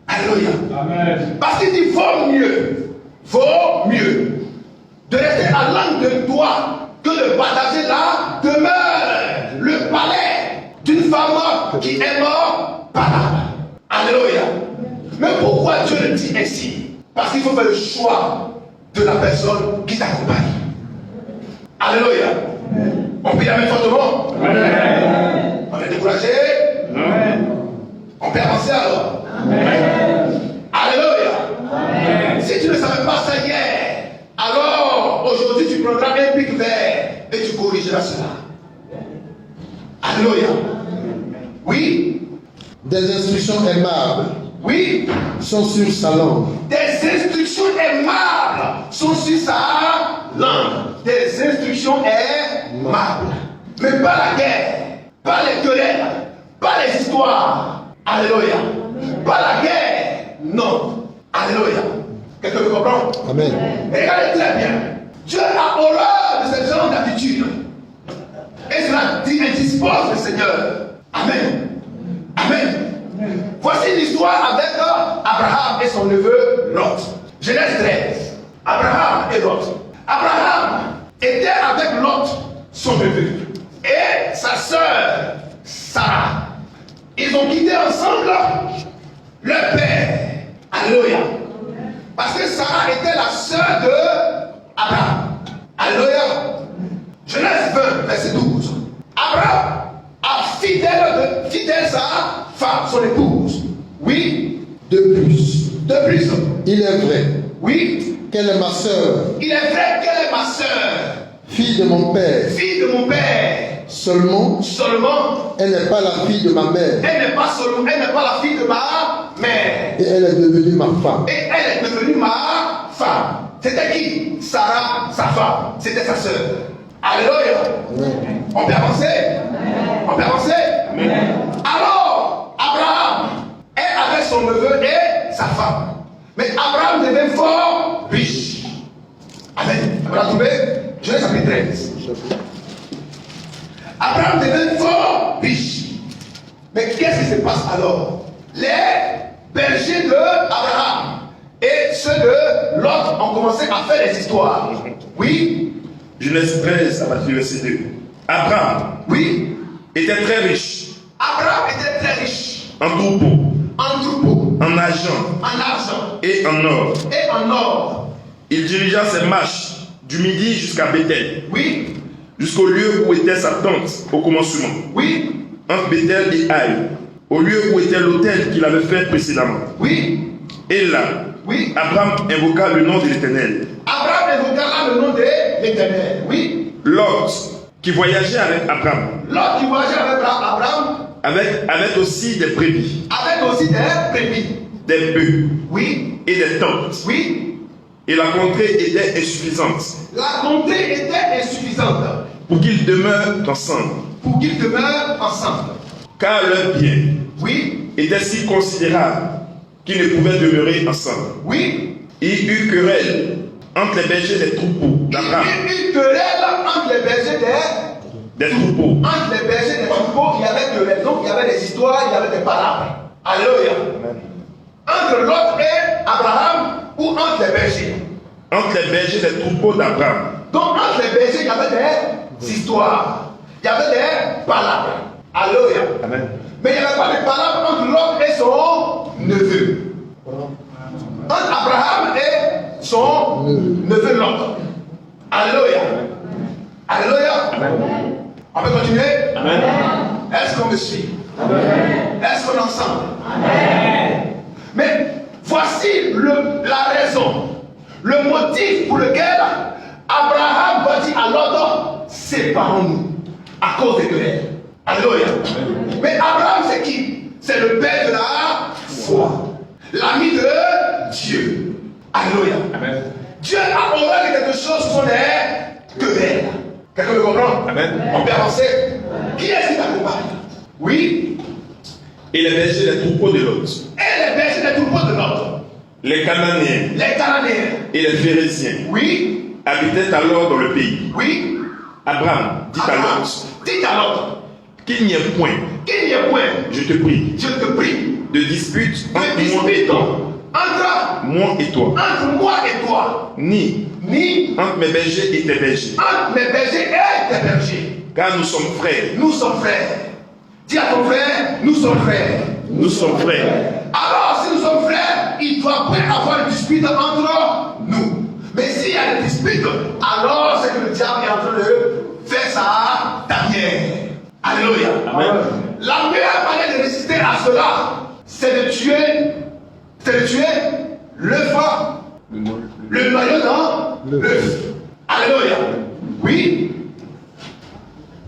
Alléluia. Amen. Parce qu'il dit vaut mieux de rester à l'angle de toi que de partager la demeure, le palais d'une femme qui aime parler. Alléluia. Mais pourquoi Dieu le dit ainsi? Parce qu'il faut faire le choix de la personne qui t'accompagne. Alléluia. On peut y aller fortement. Amen. On est découragé. Amen. On peut avancer alors. Amen. Alléluia. Amen. Si tu ne savais pas ça hier, alors aujourd'hui tu prendras un pic vert et tu corrigeras cela. Alléluia. Oui. Des instructions aimables Oui. sont sur sa langue. Des instructions aimables sont sur sa langue. Des instructions aimables. Mais pas la guerre, pas les querelles, pas les histoires. Alléluia. Pas la guerre. Non. Alléluia. Quelqu'un me comprend? Amen. Regardez très bien. Dieu a horreur de ce genre d'attitude. Et cela indispose le Seigneur. Amen. Amen. Voici l'histoire avec Abraham et son neveu Lot. Genèse 13. Abraham et Lot. Abraham était avec Lot, son neveu, et sa sœur Sarah. Ils ont quitté ensemble leur père. Alléluia. Parce que Sarah était la sœur de Abraham. Alléluia. Genèse 20, verset 12. Abraham a fidèle sa femme, son épouse. Oui. De plus, il est vrai Oui. qu'elle est ma sœur, Il est vrai qu'elle est ma sœur, fille de mon père. fille de mon père. Seulement, Seulement, elle n'est pas la fille de ma mère. elle n'est pas la fille de ma mère. Et elle est devenue ma femme. Et elle est devenue ma femme. C'était qui? Sarah, sa femme. C'était sa sœur. Alléluia. Amen. On peut avancer? On peut avancer? Alors, Abraham est avec son neveu et sa femme. Mais Abraham devient fort riche. Amen. On a trouvé? Genèse chapitre 13. Abraham devient fort riche. Mais qu'est-ce qui se passe alors? Les bergers d'Abraham et ceux de Lot ont commencé à faire des histoires. Oui? Genèse 13, à partir du verset 2. Abraham Oui? était très riche. Abraham était très riche. en troupeau, en argent argent et en or. et en or. Il dirigea ses marches du midi jusqu'à Bethel, Oui, jusqu'au lieu où était sa tente au commencement, oui, entre Bethel et Haï, au lieu où était l'autel qu'il avait fait précédemment. oui, Et là, oui. Abraham invoqua le nom de l'Éternel. Abraham évoqua là le nom de l'Éternel. Oui. Lot, qui voyageait avec Abraham, L'autre qui voyageait avec Abraham avec aussi des brebis, avait aussi des brebis. des bœufs Oui, et des tentes. oui. Et la contrée était insuffisante La contrée était insuffisante pour qu'ils demeurent ensemble, pour qu'ils demeurent ensemble. car leurs biens Oui, étaient si considérables qu'ils ne pouvaient demeurer ensemble. oui. Il y eut querelle entre les bergers des troupeaux Il y d'Abraham, eut une querelle entre les bergers des troupeaux, entre les bergers des troupeaux. Il y avait querelle. Donc il y avait des histoires, il y avait des palabres. Alléluia. Entre Lot et Abraham ou entre les bergers. entre les bergers des troupeaux d'Abraham. Donc entre les bergers, il y avait des histoires. Il y avait des palabres. Alléluia. Amen. Mais il n'y avait pas de palabres entre Lot et son neveu. Entre Abraham et son neveu Lot. Alléluia. Alléluia. On peut continuer? Amen. Est-ce qu'on me suit? Est-ce qu'on est ensemble? Mais voici la raison, le motif pour lequel Abraham va dire à Lot, séparons-nous à cause des querelles. Alléluia. Mais Abraham, c'est qui? C'est le père de la foi, l'ami de Dieu. Alléluia. Amen. Dieu a horreur de quelque chose, ce sont des querelles. Quelqu'un me comprend? Amen. On peut avancer. Qui est-ce qui t'accompagne? Oui. Et les bergers des troupeaux de Lot, Et les bergers des troupeaux de Lot, les Cananéens les Cananéens, et les Phéréziens oui, habitaient alors dans le pays. oui. Abraham dit à Abraham, Lot dites à Lot qu'il n'y ait point, qu'il n'y ait point, je te prie, je te prie, de dispute de entre moi et dispute toi, entre moi et toi, ni ni entre mes bergers et tes bergers, entre mes bergers et tes bergers. car nous sommes frères. Nous sommes frères. Dis à ton frère, nous sommes frères. Nous sommes frères. Alors, si nous sommes frères, il ne doit pas avoir une dispute entre nous. Mais s'il y a des disputes, alors c'est que le diable est en train de faire sa tanière. Alléluia. Amen. La meilleure manière de résister à cela, c'est de tuer l'œuf, le noyau dans l'œuf. Alléluia. Oui,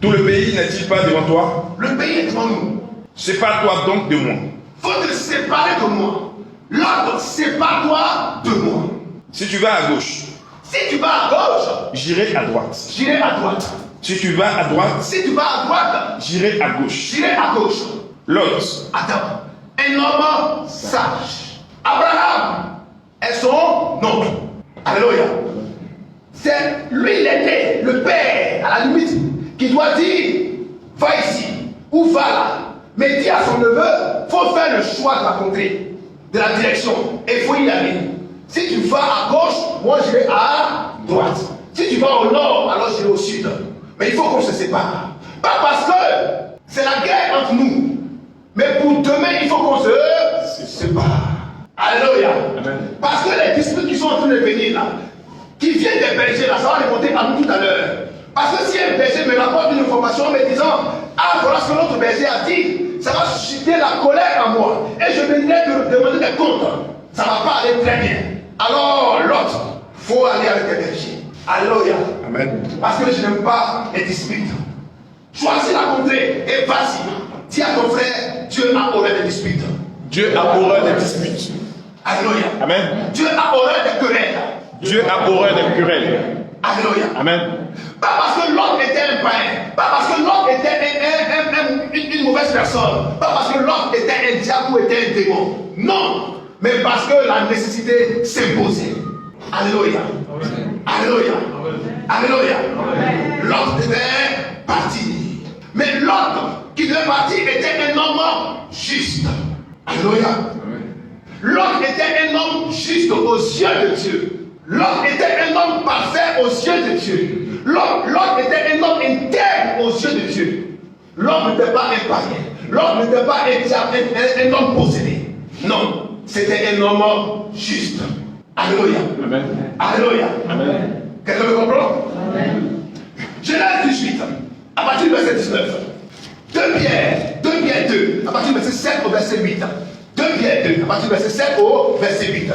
Tout le pays n'est-il pas devant toi? le pays est devant nous. Sépare-toi donc de moi. Faut te séparer de moi. L'autre, sépare-toi de moi. Si tu vas à gauche, Si tu vas à gauche, j'irai à droite. j'irai à droite. Si tu vas à droite, Si tu vas à droite, j'irai à gauche. j'irai à gauche. Lot, Attends, un homme sage. Abraham est son nom. Alléluia. C'est lui l'aîné, le père, à la limite, qui doit dire, va ici, ou va là. Mais dit à son neveu, il faut faire le choix de la contrée, de la direction, et il faut y aller. Si tu vas à gauche, moi je vais à droite. Si tu vas au nord, alors je vais au sud. Mais il faut qu'on se sépare. Pas parce que c'est la guerre entre nous, mais pour demain, il faut qu'on se sépare. Alléluia. Amen. Parce que les disputes qui sont en train de venir là, qui viennent des bergers là, ça va remonter à nous tout à l'heure. Parce que si un berger me rapporte une information me disant, ah voilà ce que l'autre berger a dit, ça va susciter la colère en moi. Et je viendrai te demander des comptes. Ça ne va pas aller très bien. Alors l'autre, il faut aller avec les bergers. Alléluia. Amen. Parce que je n'aime pas les disputes. Choisis la contrée et vas-y. Dis à ton frère, Dieu a horreur des disputes. Dieu a horreur des disputes. Alléluia. Amen. Dieu a horreur des querelles. Dieu a horreur des querelles. Alléluia. Amen. Pas parce que l'autre était un païen, pas parce que l'autre était une mauvaise personne, pas parce que l'autre était un diable ou était un démon. Non, mais parce que la nécessité s'imposait. Alléluia. Alléluia. Alléluia. L'autre devait partir. Mais l'autre qui devait partir était un homme juste. Alléluia. L'homme était un homme juste aux yeux de Dieu. L'homme était un homme parfait aux yeux de Dieu. L'homme était un homme intègre aux yeux de Dieu. L'homme n'était pas un païen. Lot n'était pas un homme possédé. Non, c'était un homme juste. Alléluia. Amen. Alléluia. Amen. Quelqu'un me comprend? Genèse 18, à partir du verset 19. 2 Pierre 2, à partir du verset 7 au verset 8. 2 Pierre 2, à partir du verset 7 au verset 8.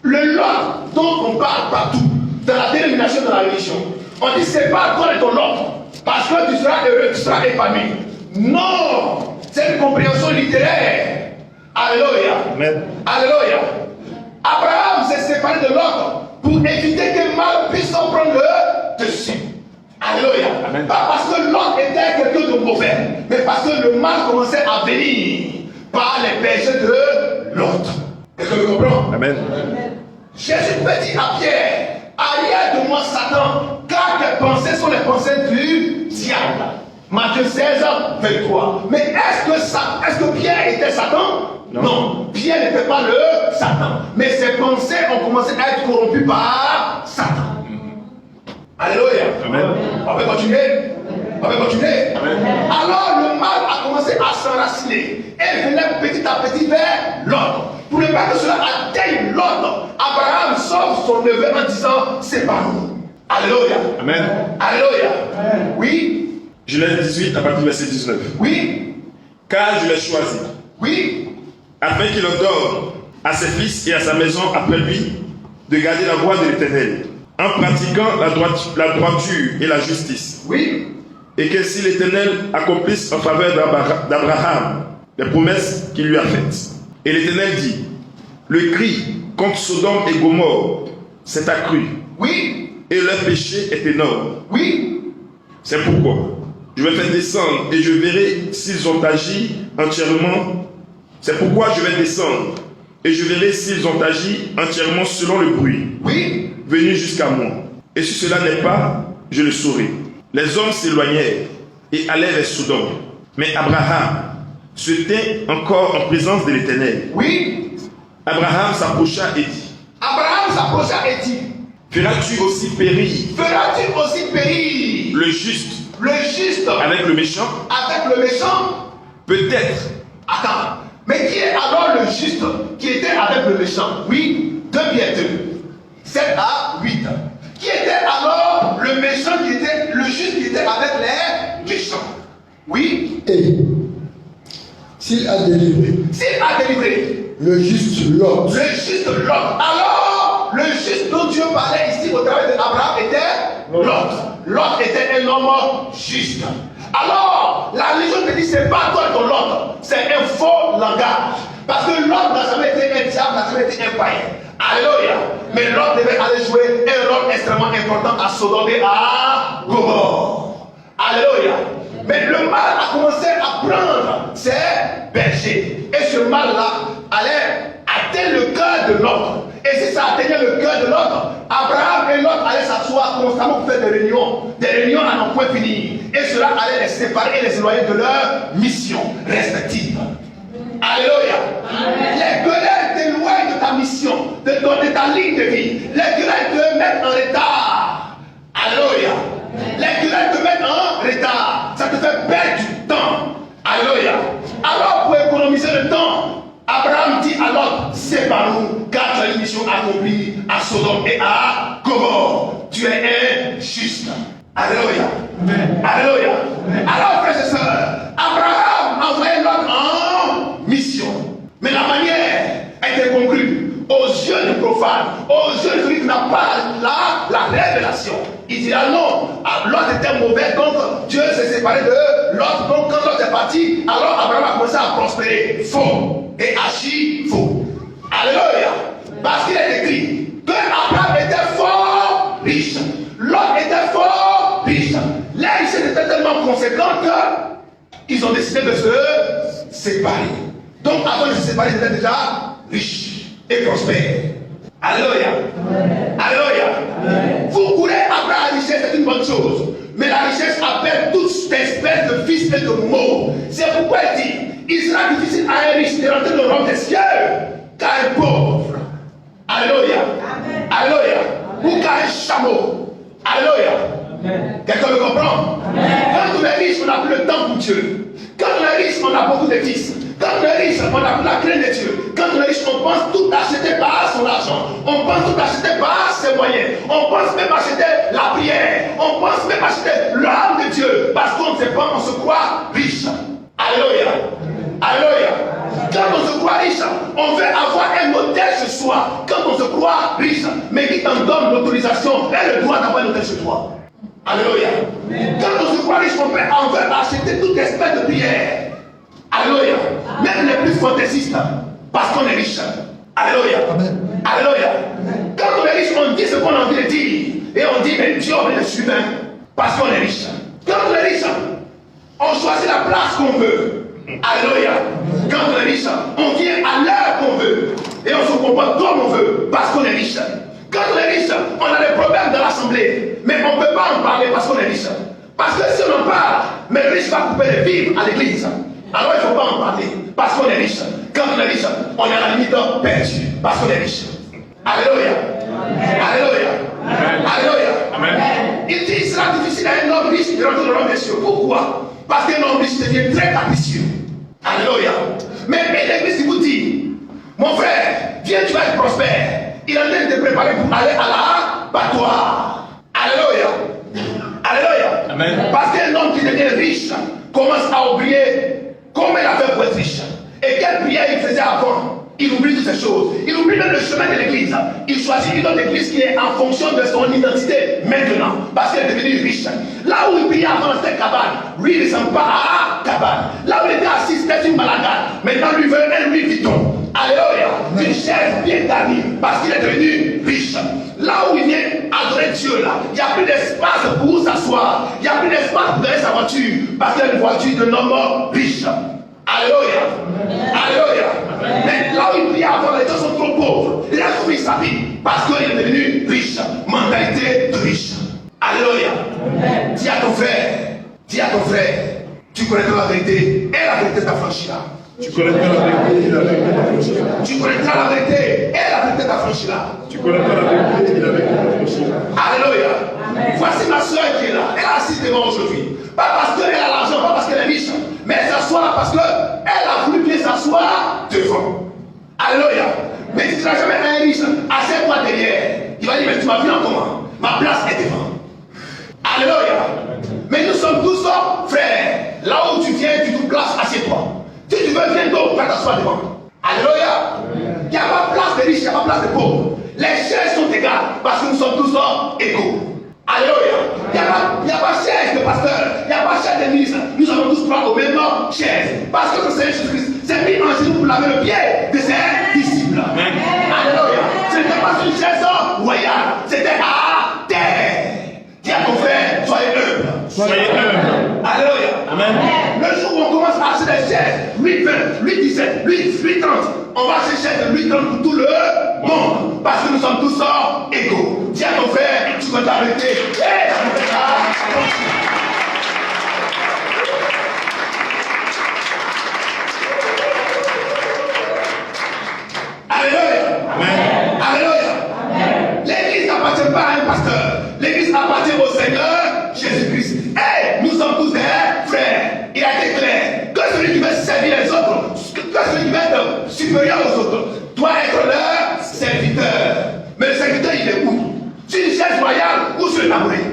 Le Lot dont on parle partout, dans la dénomination de la religion, on dit c'est pas toi et ton Lot, parce que tu seras heureux, tu seras épanoui. Non, c'est une compréhension littéraire. Alléluia. Amen. Alléluia. Abraham s'est séparé de Lot pour éviter que le mal puisse en prendre le dessus. Alléluia. Amen. Pas parce que Lot était quelqu'un de mauvais, mais parce que le mal commençait à venir par les péchés de Lot. Est-ce que vous comprenez? Amen. Jésus peut dire à Pierre, arrière de moi Satan, car tes pensées sont les pensées du diable. Matthieu 16, 23. Mais est-ce que Pierre était Satan? Non. Pierre n'était pas le Satan. Mais ses pensées ont commencé à être corrompues par Satan. Alléluia. Amen. On va continuer. On va continuer. Amen. Alors le mal a commencé à s'enraciner. Et venait petit à petit vers l'ordre. Pour ne pas que cela atteigne l'ordre, Abraham sauve son neveu en disant séparons-nous. Alléluia. Amen. Alléluia. Oui. Genèse 18 à partir du verset 19. Oui. Car je l'ai choisi, Oui. afin qu'il ordonne à ses fils et à sa maison après lui de garder la voie de l'Éternel, en pratiquant la droiture et la justice. Oui. Et que si l'Éternel accomplisse en faveur d'Abraham les promesses qu'il lui a faites. Et l'Éternel dit, le cri contre Sodome et Gomorrhe s'est accru. Oui. Et leur péché est énorme. Oui. C'est pourquoi je vais faire descendre et je verrai s'ils ont agi entièrement. C'est pourquoi je vais descendre et je verrai s'ils ont agi entièrement selon le bruit Oui. venu jusqu'à moi. Et si cela n'est pas, je le saurai. Les hommes s'éloignèrent et allèrent vers Sodome. Mais Abraham se tint encore en présence de l'Éternel. Oui. Abraham s'approcha et dit, Abraham s'approcha et dit, feras-tu aussi périr feras-tu aussi périr le juste le juste avec le méchant? avec le méchant? Peut-être. Attends, mais qui est alors le juste qui était avec le méchant? Oui, 2 Pierre 2, 7 à 8. Qui était alors le méchant qui était, le juste qui était avec les méchants? Oui. Et s'il a délivré S'il a délivré le juste Lot, le juste Lot, alors le juste dont Dieu parlait ici au travers d'Abraham était Lot. Lot était un homme juste. Alors, la religion te dit c'est pas toi ton Lot, c'est un faux langage. Parce que Lot n'a jamais été un diable, n'a jamais été un païen. Alléluia. Mais Lot devait aller jouer un rôle extrêmement important à Sodome et à Gomorrhe. Alléluia. Mais le mal a commencé à prendre ses bergers. Et ce mal-là allait atteindre le cœur de Lot. Et si ça atteignait le cœur de Lot, Abraham et Lot allaient s'asseoir constamment pour faire des réunions à n'en point finir. Et cela allait les séparer et les éloigner de leur mission respective. Alléluia. Les querelles t'éloignent de ta mission, de ta ligne de vie. Les querelles te mettent en retard. Alléluia. Les querelles te mettent en retard. Ça te fait perdre du temps. Alléluia. Alors pour économiser le temps, Abraham dit à Lot, sépare-nous, car tu as une mission accomplie à Sodome et à Gomorrhe. Tu es un juste. Alléluia. Alléluia. Alors, frères et sœurs, Abraham a envoyé Lot en mission. Mais la manière était congrue aux yeux du profane, aux yeux de celui qui n'a pas la révélation. Il dira non, Lot était mauvais, donc Dieu s'est séparé de Lot. Donc quand Lot est parti, alors Abraham a commencé à prospérer. Faux. Et agit faux. Alléluia. Parce qu'il est écrit que Abraham était fort riche. Lot était fort riche. La richesse était tellement conséquente qu'ils ont décidé de se séparer. Donc avant de se séparer, ils étaient déjà riches et prospères. Alléluia. Alléluia. Vous courez après la richesse, c'est une bonne chose. Mais la richesse appelle toute espèce de fils et de mots. C'est pourquoi il dit, il sera difficile à un riche de rentrer dans le royaume des cieux qu'à un pauvre. Alléluia. Alléluia. Ou qu'à un chameau. Alléluia. Quelqu'un me comprend? Quand on est riche, on n'a plus le temps pour Dieu. Quand on est riche, on a beaucoup de fils. Quand on est riche, on a la crainte de Dieu. Quand on est riche, on pense tout acheter par son argent. On pense tout acheter par ses moyens. On pense même acheter la prière. On pense même acheter l'âme de Dieu. Parce qu'on ne sait pas, on se croit riche. Alléluia. Alléluia. Quand on se croit riche, on veut avoir un modèle chez soi. Quand on se croit riche, mais qui t'en donne l'autorisation et le droit d'avoir un hôtel chez toi. Alléluia. Quand on se croit riche, on veut acheter toute espèce de prière. Alléluia. Même les plus fantaisistes, parce qu'on est riche. Alléluia. Alléluia. Quand on est riche, on dit ce qu'on a envie de dire. Et on dit, mais Dieu on est le suivre, parce qu'on est riche. Quand on est riche, on choisit la place qu'on veut. Alléluia. Quand on est riche, on vient à l'heure qu'on veut. Et on se comporte comme on veut, parce qu'on est riche. Quand on est riche, on a des problèmes dans l'assemblée. Mais on ne peut pas en parler parce qu'on est riche. Parce que si on en parle, mais le riche va couper les vivres à l'église. Alors il ne faut pas en parler parce qu'on est riche. Quand on est riche, on est à la limite perdu parce qu'on est riche. Alléluia. Alléluia. Alléluia. Amen. Il dit il sera difficile à un homme riche de rentrer dans l'homme des cieux. Pourquoi? Parce qu'un homme riche devient très capricieux. Alléluia. Mais l'église qui vous dit, mon frère, viens, tu vas être prospère. Il est en train de te préparer pour aller à l'abattoir. Alléluia. Alléluia. Amen. Parce qu'un homme qui devient riche commence à oublier comment il a fait pour être riche. Et quelle prière il faisait avant. Il oublie toutes ces choses. Il oublie même le chemin de l'église. Il choisit une autre église qui est en fonction de son identité maintenant. Parce qu'il est devenu riche. Là où il priait avant, c'était cabane. Lui, il ne ressemble pas à cabane. Là où il était assis, c'était une balagade. Maintenant, lui veut un Louis Vuitton. Alléluia. Une chaise bien garnie. Parce qu'il est devenu riche. Là où il vient adorer Dieu, là, il n'y a plus d'espace pour s'asseoir. Il n'y a plus d'espace pour donner sa voiture. Parce qu'il y a une voiture de homme riche. Alléluia. Alléluia. Mais là où il prie avant, les gens sont trop pauvres. Il a trouvé sa vie. Parce qu'il est devenu riche. Mentalité de riche. Alléluia. Dis à ton frère, tu connaîtras la vérité et la vérité t'affranchira. Tu connaîtras la vérité et la vérité t'affranchira. Tu connaîtras la vérité et la vérité t'affranchira. Tu connaîtras la vérité et la vérité t'affranchira. Alléluia. Voici ma soeur qui est là. Elle est assise devant aujourd'hui. Pas parce qu'elle a l'argent, pas parce qu'elle est riche, mais elle s'assoit là parce qu'elle a voulu bien s'asseoir devant. Alléluia. Mais si tu n'as jamais un riche, assieds-toi derrière. Il va dire, mais tu m'as vu en comment? Ma place est devant. Alléluia. Mais nous sommes tous frères. Là où tu viens, tu te places, assieds-toi. Si tu veux, viens donc, va t'asseoir devant. Alléluia. Il n'y a pas de place de riches, il n'y a pas de place de pauvres. Les chaises sont égales parce que nous sommes tous égaux. Alléluia. Il n'y a pas chaise de pasteur, il n'y a pas chaise de ministre. Nous avons tous droit aux mêmes chaises. Parce que le Seigneur Jésus-Christ s'est mis en genoux pour laver le pied de ses disciples. Alléluia. Ce n'était pas une chaise royale, c'était à terre. Dis à ton frère, soyez humble. Soyez humble. Alléluia. Amen. Le jour où on commence à acheter des chaises, 8,20, 8,17, 8,30, on va acheter des chaises de 8,30 pour tout le monde. Parce que nous sommes tous égaux. Dis à ton frère, tu vas t'arrêter. Alléluia. Amen. Alléluia. L'église n'appartient pas à un pasteur. L'église appartient au Seigneur Jésus-Christ. Et nous sommes tous des frères. Il a été clair que celui qui veut servir les autres, que celui qui veut être supérieur aux autres, doit être leur serviteur. Mais le serviteur, il est où? Sur une chaise royale ou sur le tabouret?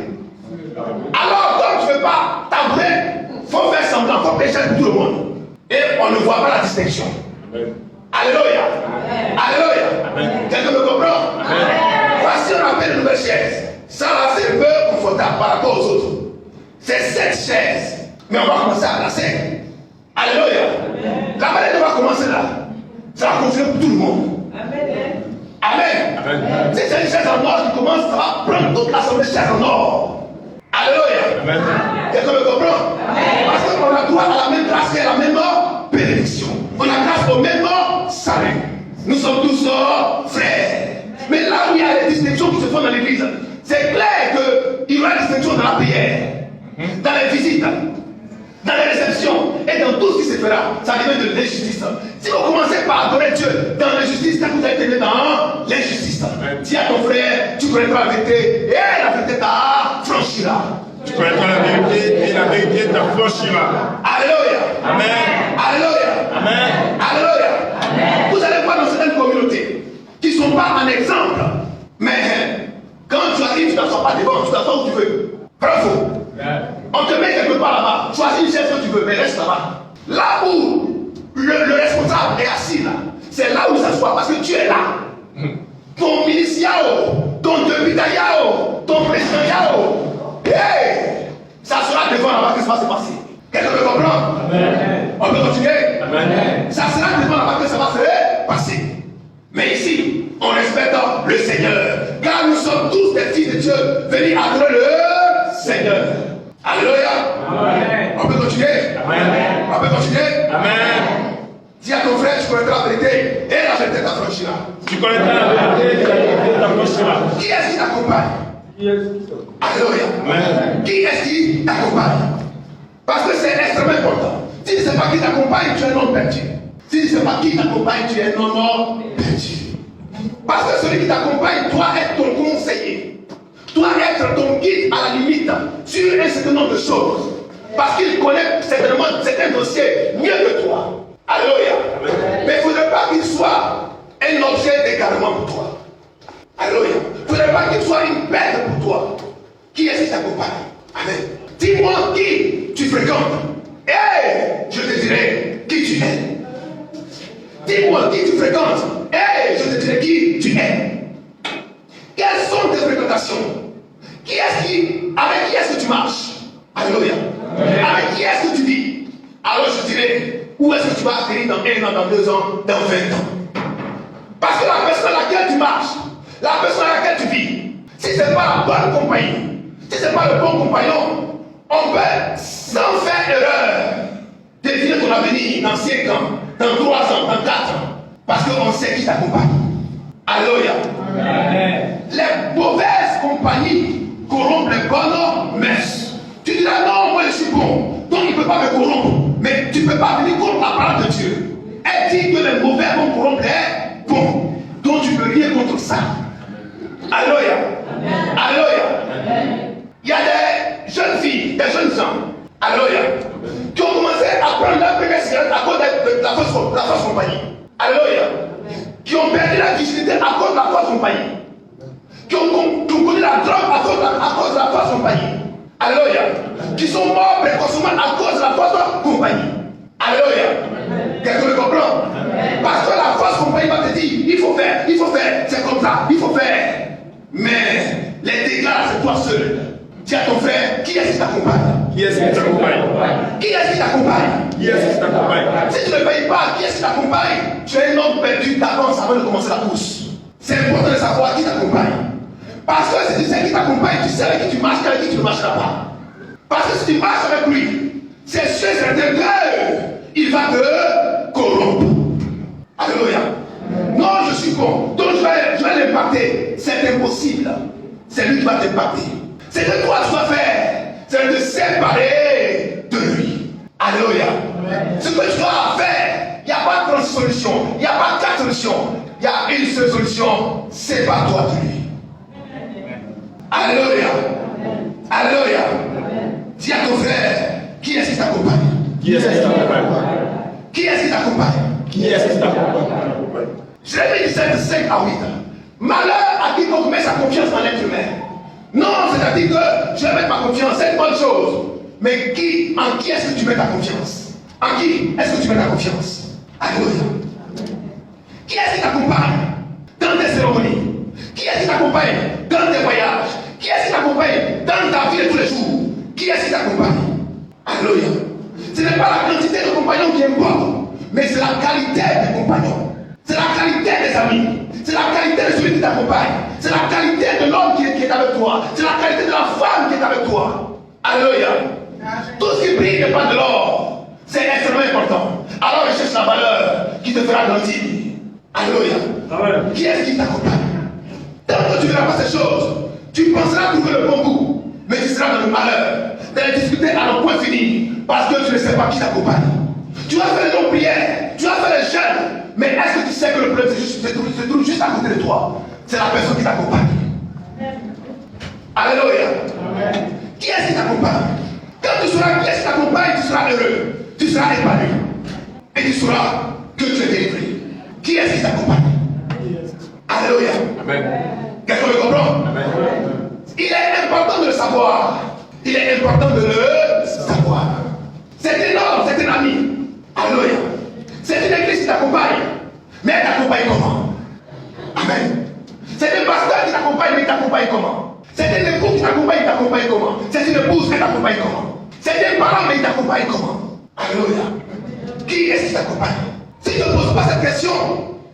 Alors, comme tu ne veux pas tabouret, il faut faire semblant, il faut prêcher pour tout le monde. Et on ne voit pas la distinction. Alléluia. Alléluia. Quelqu'un me comprend? Voici, on appelle une nouvelle chaise. Ça là, c'est un peu confortable par rapport aux autres. C'est cette chaise. Mais on va commencer à placer. Alléluia. La maladie va commencer là. Ça va continuer pour tout le monde. Amen. Amen. Si c'est une chaise en or qui commence, ça va prendre toute l'assemblée de chaises en or. Alléluia. Amen. Quelqu'un me comprend? Parce qu'on a droit à la même grâce et à la même bénédiction. On a grâce au même salut. Nous sommes tous frères. Mais là où il y a les distinctions qui se font dans l'église, c'est clair qu'il y aura des distinctions dans la prière, dans les visites, dans les réceptions et dans tout ce qui se fera. Ça devient de l'injustice. Si vous commencez par adorer Dieu dans l'injustice, vous allez tenir dans l'injustice. Dis à ton frère, tu connaîtras la vérité et la vérité t'affranchira. Tu connaîtras la vérité et la vérité t'affranchira. Alléluia. Amen. Alléluia. Amen. Alléluia. Vous allez voir dans certaines communautés qui ne sont pas un exemple. Mais quand tu arrives, tu ne t'assois pas devant, tu t'assois où tu veux. Bravo. On te met quelque part là-bas. Choisis une chaise que tu veux, mais reste là-bas. Là où le responsable est assis là, c'est là où il s'assoit parce que tu es là. Ton ministre Yao, ton député Yao, ton président Yao, hey, ça sera devant là-bas que ça va se passer. Quelqu'un peut comprendre? Amen. On peut continuer? Amen. Ça sera devant là-bas que ça va se passer. Mais ici, on respecte le Seigneur. Car nous sommes tous des fils de Dieu venus adorer le Seigneur. Alléluia. Amen. On peut continuer? Amen. On peut continuer? Amen. Dis à ton frère, tu connaîtras la vérité et la vérité t'affranchira. Tu connaîtras la vérité et la vérité t'affranchira. Qui est-ce qui t'accompagne? Alléluia. Amen. Qui est-ce qui t'accompagne? Parce que c'est extrêmement important. Si tu ne sais pas qui t'accompagne, tu es un homme perdu. Si tu ne sais pas qui t'accompagne, tu es un homme perdu. Parce que celui qui t'accompagne doit être ton conseiller. Doit être ton guide à la limite sur un certain nombre de choses. Parce qu'il connaît certainement certains dossiers mieux que toi. Alléluia. Mais il ne faudrait pas qu'il soit un objet d'égarement pour toi. Alléluia. Il ne faudrait pas qu'il soit une bête pour toi. Qui est-ce qui t'accompagne? Amen. Dis-moi qui tu fréquentes. Et je te dirai qui tu es. Dis-moi qui tu fréquentes. Et je te dirai qui tu es. Quelles sont tes fréquentations? Avec qui est-ce que tu marches? Alléluia. Avec qui est-ce que tu vis? Alors je dirai, où est-ce que tu vas atterrir dans 1 an, dans 2 ans, dans 20 ans? Parce que la personne à laquelle tu marches, la personne à laquelle tu vis, si ce n'est pas la bonne compagnie, si ce n'est pas le bon compagnon, on peut, sans faire erreur, définir ton avenir dans 5 ans, dans 3 ans, dans 4 ans. Parce qu'on sait qui t'accompagne. Alléluia. Les mauvaises compagnies corrompent les bonnes mœurs. Tu diras non, moi je suis bon, donc il ne peut pas me corrompre. Mais tu ne peux pas venir contre la parole de Dieu. Elle dit que les mauvais vont corrompre les bons. Donc tu ne peux rien contre ça. Alléluia. Alléluia. Il y a des jeunes filles, des jeunes gens, alléluia, qui ont commencé à prendre leur première cigarette à cause de la fausse compagnie. Alléluia. Qui ont perdu la virginité à cause de la fausse compagnie. Qui ont connu la drogue à cause de la fausse compagnie. Alléluia. Qui sont morts précocement à cause de la fausse compagnie. Alléluia. Quelqu'un le comprend? Parce que la fausse compagnie va te dire, il faut faire, c'est comme ça, il faut faire. Mais les dégâts, c'est toi seul. Dis à ton frère, qui est-ce qui t'accompagne? Qui est-ce qui t'accompagne? Qui est-ce qui t'accompagne? Qui est-ce qui t'accompagne? Si tu ne payes pas, qui est-ce qui t'accompagne? Tu es un homme perdu d'avance avant de commencer la course. C'est important de savoir qui t'accompagne. Parce que si tu sais qui t'accompagne, tu sais avec qui tu marches, avec qui tu ne marcheras pas. Parce que si tu marches avec lui, c'est sûr et certain qu'il va te corrompre. Alléluia. Non, je suis con, donc je vais l'impacter. C'est impossible. C'est lui qui va t'impacter. C'est que toi tu dois faire, c'est de te séparer de lui. Alléluia. Ce que tu dois faire, il n'y a pas de 30 solutions, il n'y a pas 4 solutions. Il y a une seule solution, sépare-toi de lui. Alléluia. Alléluia. Dis à ton frère, qui est-ce qui t'accompagne? Qui est-ce qui t'accompagne? Qui est-ce qui t'accompagne? Qui est-ce qui t'accompagne? Jérémie 17, 5 à 8. Malheur à quiconque met sa confiance en l'être humain. Non, c'est-à-dire que je vais mettre ma confiance, c'est une bonne chose. Mais en qui est-ce que tu mets ta confiance? En qui est-ce que tu mets ta confiance? Alléluia. Qui est-ce qui t'accompagne dans tes cérémonies? Qui est-ce qui t'accompagne dans tes voyages? Qui est-ce qui t'accompagne dans ta vie de tous les jours? Qui est-ce qui t'accompagne? Alléluia. Ce n'est pas la quantité de compagnons qui importe, mais c'est la qualité des compagnons. C'est la qualité des amis. C'est la qualité de celui qui t'accompagne. C'est la qualité de l'homme qui est avec toi. C'est la qualité de la femme qui est avec toi. Alléluia. Tout ce qui brille n'est pas de l'or. C'est extrêmement important. Alors recherche la valeur qui te fera grandir. Alléluia. Amen. Qui est-ce qui t'accompagne? Tant que tu ne verras pas ces choses, tu penseras trouver le bon goût, mais tu seras dans le malheur, dans les difficultés à n'en point finir, parce que tu ne sais pas qui t'accompagne. Tu vas faire les longues prières, tu vas faire les jeûnes, mais est-ce que tu sais que le problème se trouve juste à côté de toi? C'est la personne qui t'accompagne. Alléluia. Qui est-ce qui t'accompagne? Quand tu sauras qui est-ce qui t'accompagne, tu seras heureux. Tu seras épanoui. Et tu sauras que tu es délivré. Qui est-ce qui t'accompagne? Alléluia. Amen. Quelqu'un me comprend? Amen. Il est important de le savoir. Il est important de le savoir. C'est énorme, c'est un ami. Alléluia. C'est une église qui t'accompagne. Mais elle t'accompagne comment? Amen. C'est un pasteur qui t'accompagne, mais il t'accompagne comment? C'est un époux qui t'accompagne, il t'accompagne comment? C'est une épouse qui t'accompagne comment? C'est un parent, mais il t'accompagne comment? Alléluia. Qui est-ce qui t'accompagne? Si tu ne poses pas cette question,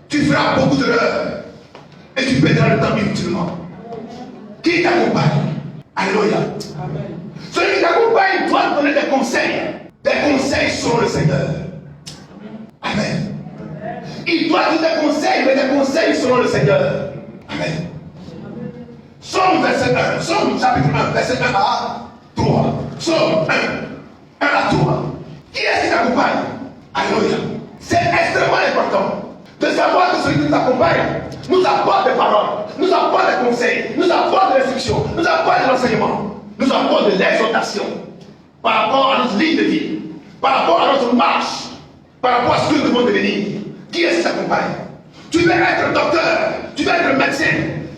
tu feras beaucoup d'erreurs. Et tu perdras le temps inutilement. Qui t'accompagne? Alléluia. Celui qui t'accompagne doit te donner des conseils. Des conseils selon le Seigneur. Amen. Il doit te donner des conseils, mais des conseils selon le Seigneur. Amen. Somme verset 1. Somme chapitre 1, verset 1 à 3. Somme 1 à 3. Qui est-ce qui t'accompagne? Alléluia. C'est extrêmement important de savoir que celui qui nous accompagne nous apporte des paroles, nous apporte des conseils, nous apporte des instructions, nous apporte de l'enseignement, nous apporte de l'exhortation par rapport à notre ligne de vie, par rapport à notre marche, par rapport à ce que nous devons devenir. Qui est-ce qui t'accompagne? Tu veux être docteur, tu veux être médecin,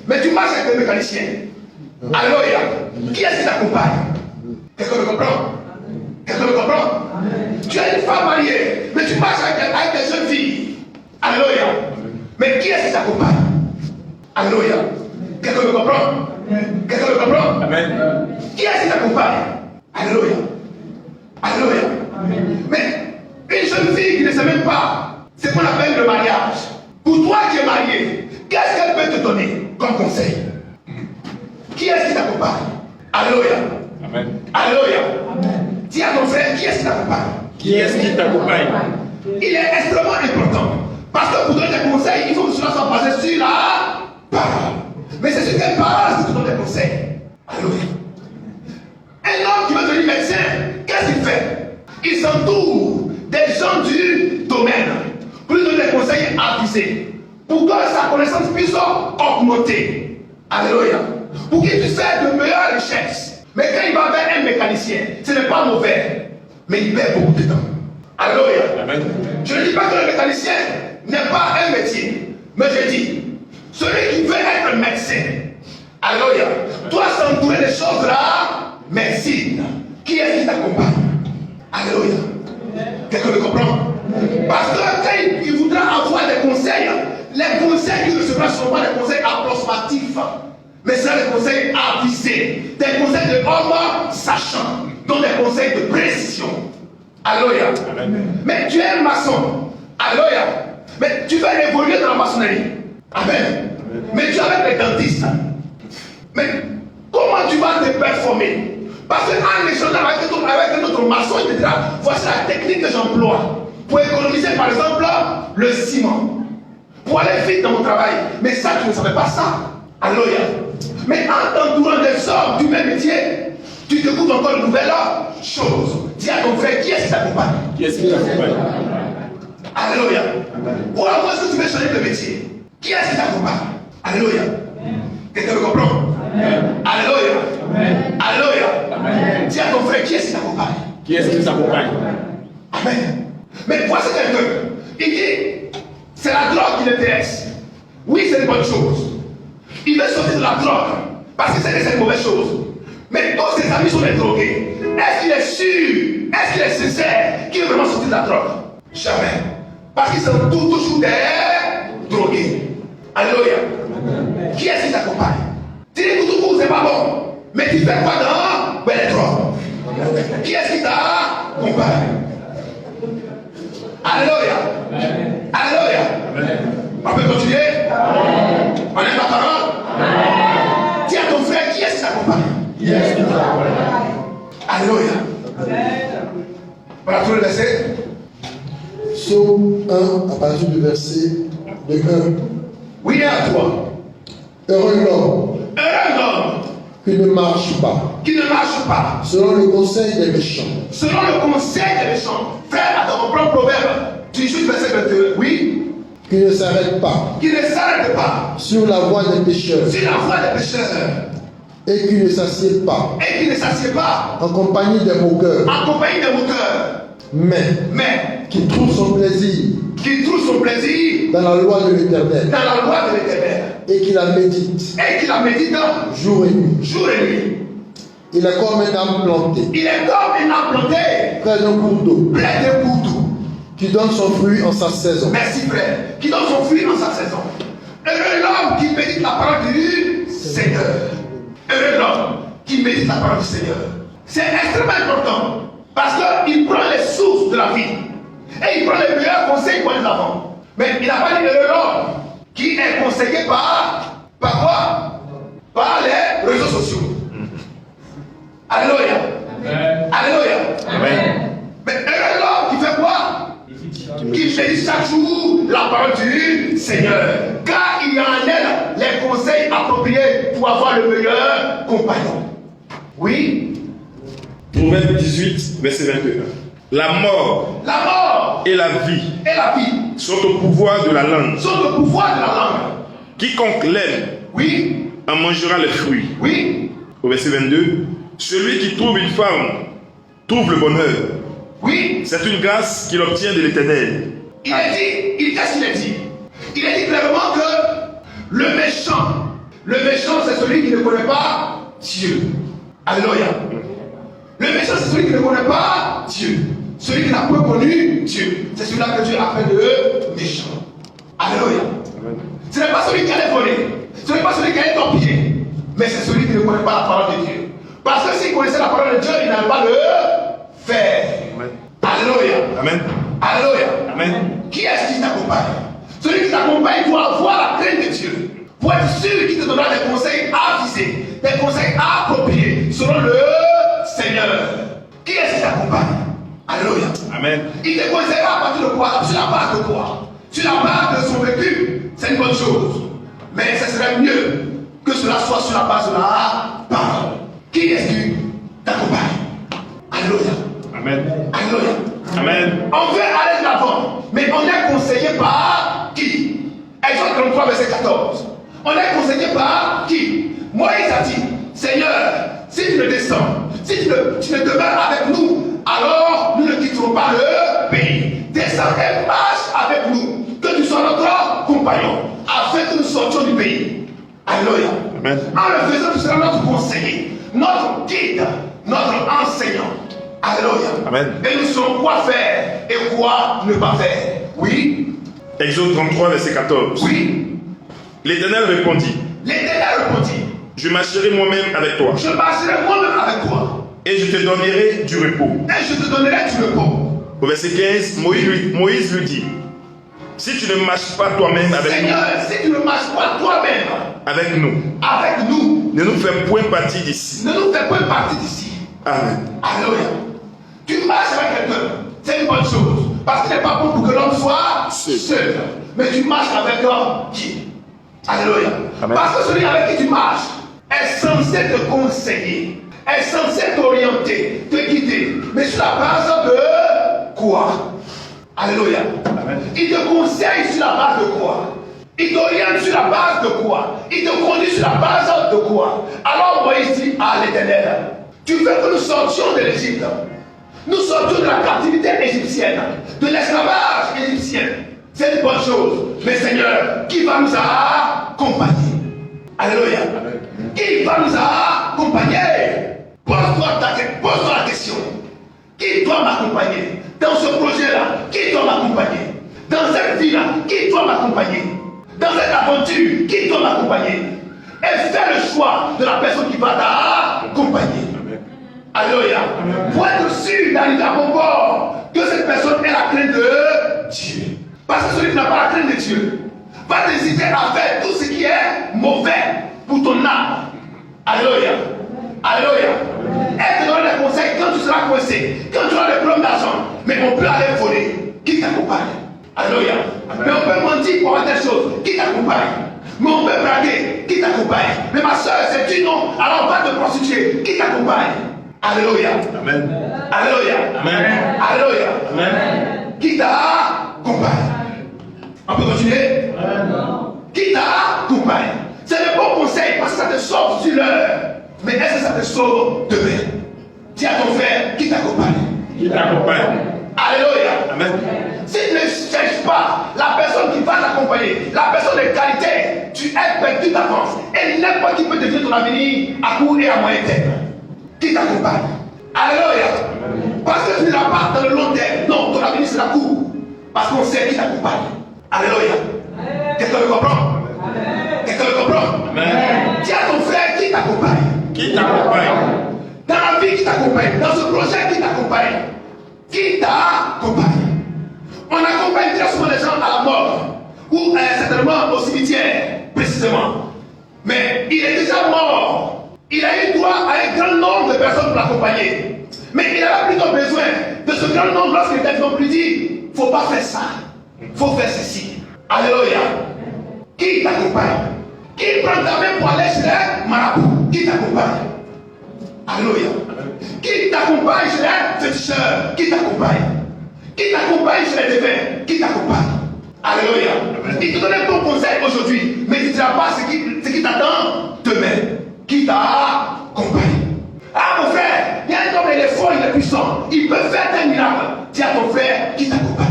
mais tu marches avec des mécaniciens. Alléluia. Qui est-ce qui t'accompagne? Quelqu'un me comprend? Quelqu'un me comprend? Tu es une femme mariée, mais tu marches avec des jeunes filles. Alléluia. Mais qui est-ce qui t'accompagne? Alléluia. Quelqu'un me comprend? Quelqu'un me comprend? Amen. Qui est-ce qui t'accompagne? Alléluia. Alléluia. Mais une jeune fille qui ne sait même pas ce qu'on appelle le mariage, pour toi qui es marié, qu'est-ce qu'elle peut te donner comme conseil? Qui est-ce qui t'accompagne? Alléluia. Amen. Alléluia. Dis à ton frère, qui est-ce qui t'accompagne? Qui est-ce qui t'accompagne? Il est extrêmement important. Parce que pour donner des conseils, il faut que cela soit basé sur la parole. Mais c'est sur quelle parole que tu donnes des conseils? Alléluia. Un homme qui veut devenir médecin, qu'est-ce qu'il fait? Il s'entoure des gens du domaine pour lui donner des conseils avisés, pour que sa connaissance puisse augmenter. Alléluia. Pour qu'il puisse faire de meilleures richesses. Mais quand il va vers un mécanicien, ce n'est pas mauvais, mais il perd beaucoup de temps. Alléluia. Amen. Je ne dis pas que le mécanicien n'est pas un métier, mais je dis, celui qui veut être médecin, alléluia, doit s'entourer des choses là, médecine. Qui est-ce qui t'accompagne? Alléluia. Quelqu'un me comprend? Parce que quand il voudra avoir des conseils, les conseils qu'il recevra ne seront pas des conseils approximatifs, mais ce seront des conseils avisés, des conseils de homme sachant, donc des conseils de précision. Alléluia. Mais tu es un maçon. Alléluia. Mais tu vas évoluer dans la maçonnerie. Amen. Mais tu es avec les dentistes. Mais comment tu vas te performer? Parce qu'en échangeant avec un autre maçon, il te dira, voici la technique que j'emploie pour économiser par exemple le ciment, pour aller vite dans mon travail. Mais ça, tu ne savais pas ça. Alléluia. Mais en t'entourant des hommes du même métier, tu découvres encore de nouvelles choses. Dis à ton frère, qui est-ce qui t'accompagne? Qui est-ce qui t'accompagne? Alléluia. Ou alors, est-ce que tu veux changer de métier? Qui est-ce qui t'accompagne? Alléluia. Quelqu'un me comprend? Alléluia. Alléluia. Dis à ton frère, qui est-ce qui t'accompagne? Qui est-ce qui t'accompagne? Amen. Mais voici quelqu'un. Il dit, c'est la drogue qui l'intéresse. Oui, c'est une bonne chose. Il veut sortir de la drogue parce que c'est une mauvaise chose. Mais tous ses amis sont des drogués. Est-ce qu'il est sûr? Est-ce qu'il est sincère qu'il veut vraiment sortir de la drogue? Jamais. Parce qu'ils sont toujours des drogués. Alléluia. Qui est-ce qui t'accompagne? Tu dis que tout c'est pas bon. Mais tu fais quoi dans les drogues? Qui est-ce qui t'accompagne? Alléluia. Alléluia. On peut continuer? On aime la parole? Dis à ton frère, qui est-ce qui t'accompagne? Yes. Alléluia. On a trouvé le verset? Psaume 1, à partir du verset de 1. Oui, à toi. Heureux l'homme Un homme qui ne marche pas qui ne marche pas selon le conseil des méchants, selon le conseil des méchants. Frère, attends, on prend le proverbe. Tu juste verset 22. Oui. qui ne s'arrête pas Qui ne s'arrête pas sur la voie des pécheurs, sur la voie des pécheurs. et qui ne s'assied pas Et qui ne s'assied pas en compagnie des moqueurs, en compagnie des moqueurs. mais qui trouve son plaisir dans la loi de l'Éternel et qui la médite jour et nuit. Il est comme un arbre planté près d'un cours d'eau qui donne son fruit en sa saison. Merci frère. Qui donne son fruit en sa saison. Heureux l'homme qui médite la parole du Seigneur. Heureux l'homme qui médite la parole du Seigneur. C'est extrêmement important parce qu'il prend les sources de la vie et il prend les meilleurs conseils pour les avant. Mais il n'a pas dit heureux l'homme qui est conseillé par quoi? Par les réseaux sociaux. Alléluia. Alléluia. Amen. Mais heureux l'homme qui fait quoi? Qui médite chaque jour la parole du Seigneur. Car il y a en elle les conseils appropriés pour avoir le meilleur compagnon. Oui. Proverbe 18, verset 21. La mort et la vie sont au pouvoir de la langue. Quiconque l'aime Oui. en mangera les fruits. Oui. Au verset 22. Celui qui trouve une femme trouve le bonheur. Oui. C'est une grâce qu'il obtient de l'Éternel. Qu'est-ce qu'il a dit? Il a dit clairement que le méchant c'est celui qui ne connaît pas Dieu. Alléluia. Le méchant c'est celui qui ne connaît pas Dieu. Celui qui n'a pas connu Dieu. C'est celui-là que Dieu a fait de méchant. Alléluia. Ce n'est pas celui qui allait voler. Ce n'est pas celui qui allait torpiller. Mais c'est celui qui ne connaît pas la parole de Dieu. Parce que s'il connaissait la parole de Dieu, il n'allait pas le faire. Amen. Alléluia. Amen. Alléluia. Amen. Qui est-ce qui t'accompagne? Celui qui t'accompagne doit avoir la crainte de Dieu. Pour être sûr qu'il te donnera des conseils avisés, des conseils appropriés selon le Seigneur. Qui est-ce qui t'accompagne? Alléluia. Amen. Il te conseillera à partir de quoi? Sur la base de quoi? Sur la base de son vécu. C'est une bonne chose. Mais ce serait mieux que cela soit sur la base de la parole. Qui est-ce qui t'accompagne? Alléluia. Amen. Alléluia. Amen. On veut aller de l'avant, mais on est conseillé par qui? Exode 33, verset 14. On est conseillé par qui? Moïse a dit, Seigneur, si tu ne descends, si tu ne demeures avec nous, alors nous ne quitterons pas le pays. Descends et marche avec nous, que tu sois notre compagnon, afin que nous sortions du pays. Alléluia. Amen. En le faisant, tu seras notre conseiller, notre guide, notre enseignant. Alléluia. Amen. Et nous saurons quoi faire et quoi ne pas faire. Oui. Exode 33, verset 14. Oui. L'Éternel répondit. L'Éternel répondit. Je marcherai moi-même avec toi. Je marcherai moi-même avec toi. Et je te donnerai du repos. Et je te donnerai du repos. Au verset 15, Moïse lui dit, si tu ne marches pas toi-même avec Seigneur, nous, si tu ne marches pas toi-même avec nous, ne nous fais point partie d'ici. nous fais point partie d'ici. Amen. Alléluia. Tu marches avec quelqu'un, c'est une bonne chose. Parce qu'il n'est pas bon pour que l'homme soit seul. Mais tu marches avec l'homme qui? Alléluia. Amen. Parce que celui avec qui tu marches est censé te conseiller, est censé t'orienter, te guider. Mais sur la base de quoi? Alléluia. Amen. Il te conseille sur la base de quoi? Il t'oriente sur la base de quoi? Il te conduit sur la base de quoi? Alors Moïse dit à l'Éternel, tu veux que nous sortions de l'Égypte? Nous sortions de la captivité égyptienne, de l'esclavage égyptien. C'est une bonne chose. Mais Seigneur, qui va nous accompagner? Alléluia. Qui va nous accompagner? Pose-toi la question. Qui doit m'accompagner? Dans ce projet-là, qui doit m'accompagner? Dans cette vie-là, qui doit m'accompagner? Dans cette aventure, qui doit m'accompagner? Et fais le choix de la personne qui va t'accompagner. Alléluia. Pour être sûr d'arriver à bon bord, que cette personne ait la crainte de Dieu. Parce que celui qui n'a pas la crainte de Dieu va t'hésiter à faire tout ce qui est mauvais pour ton âme. Alléluia. Alléluia. Elle te donne des conseils quand tu seras coincé, quand tu auras des problèmes d'argent. Mais on peut aller voler. Qui t'accompagne? Alléluia. Mais on peut mentir pour avoir des choses. Qui t'accompagne? Mais on peut braguer. Qui t'accompagne? Mais ma soeur, c'est tu non? Alors va te prostituer. Qui t'accompagne? Alléluia. Amen. Alléluia. Amen. Alléluia. Amen. Qui t'accompagne? On peut continuer? Amen. Qui t'accompagne? C'est le bon conseil parce que ça te sauve sur l'heure. Mais est-ce que ça te sauve demain? Dis à ton frère qui t'accompagne. Qui t'accompagne. Alléluia. Amen. Si tu ne cherches pas la personne qui va t'accompagner, la personne de qualité, tu es perdu d'avance. Et n'importe qui peut devenir ton avenir à court et à moyen terme. Qui t'accompagne. Alléluia. Parce que tu ne l'as pas dans le long terme. Non, ton avenir sera court. Parce qu'on sait qui t'accompagne. Alléluia. Quelqu'un le comprend? Quelqu'un le comprend? Dis à ton frère qui t'accompagne. Qui t'accompagne? Dans la vie qui t'accompagne. Dans ce projet qui t'accompagne. Qui t'accompagne. On accompagne très souvent les gens à la mort. Ou certainement au cimetière, précisément. Mais il est déjà mort. Il a eu droit à un grand nombre de personnes pour l'accompagner. Mais il avait plutôt besoin de ce grand nombre lorsqu'il était vivant pour lui dire, faut pas faire ça. Faut faire ceci. Alléluia. Qui t'accompagne? Qui prend ta main pour aller chez les marabouts? Qui t'accompagne? Alléluia. Qui t'accompagne chez les féticheurs? Qui t'accompagne? Qui t'accompagne chez les défunts? Qui t'accompagne? Alléluia. Il te donne un bon conseil aujourd'hui, mais tu ne diras pas ce qui t'attend demain. Qui t'accompagne? Ah mon frère, il y a un homme, il est fort, il est puissant. Il peut faire des miracles. Dis à ton frère qui t'accompagne.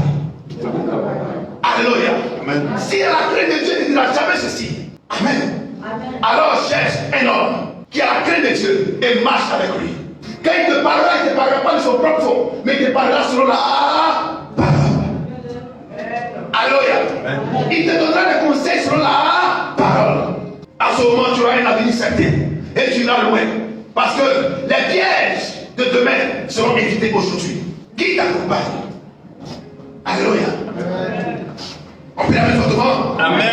Alléluia. Amen. Si à la crainte de Dieu, il ne dira jamais ceci. Amen. Amen. Alors cherche un homme qui a la crainte de Dieu et marche avec lui. Quand il te parlera, il ne te parlera pas de son propre fond, mais il te parlera selon la parole. Alléluia. Il te donnera des conseils selon la parole. À ce moment, tu auras un avenir certain et tu iras loin. Parce que les pièges de demain seront évités aujourd'hui. Qui t'accompagne? Alléluia. On peut la mettre fortement. Amen.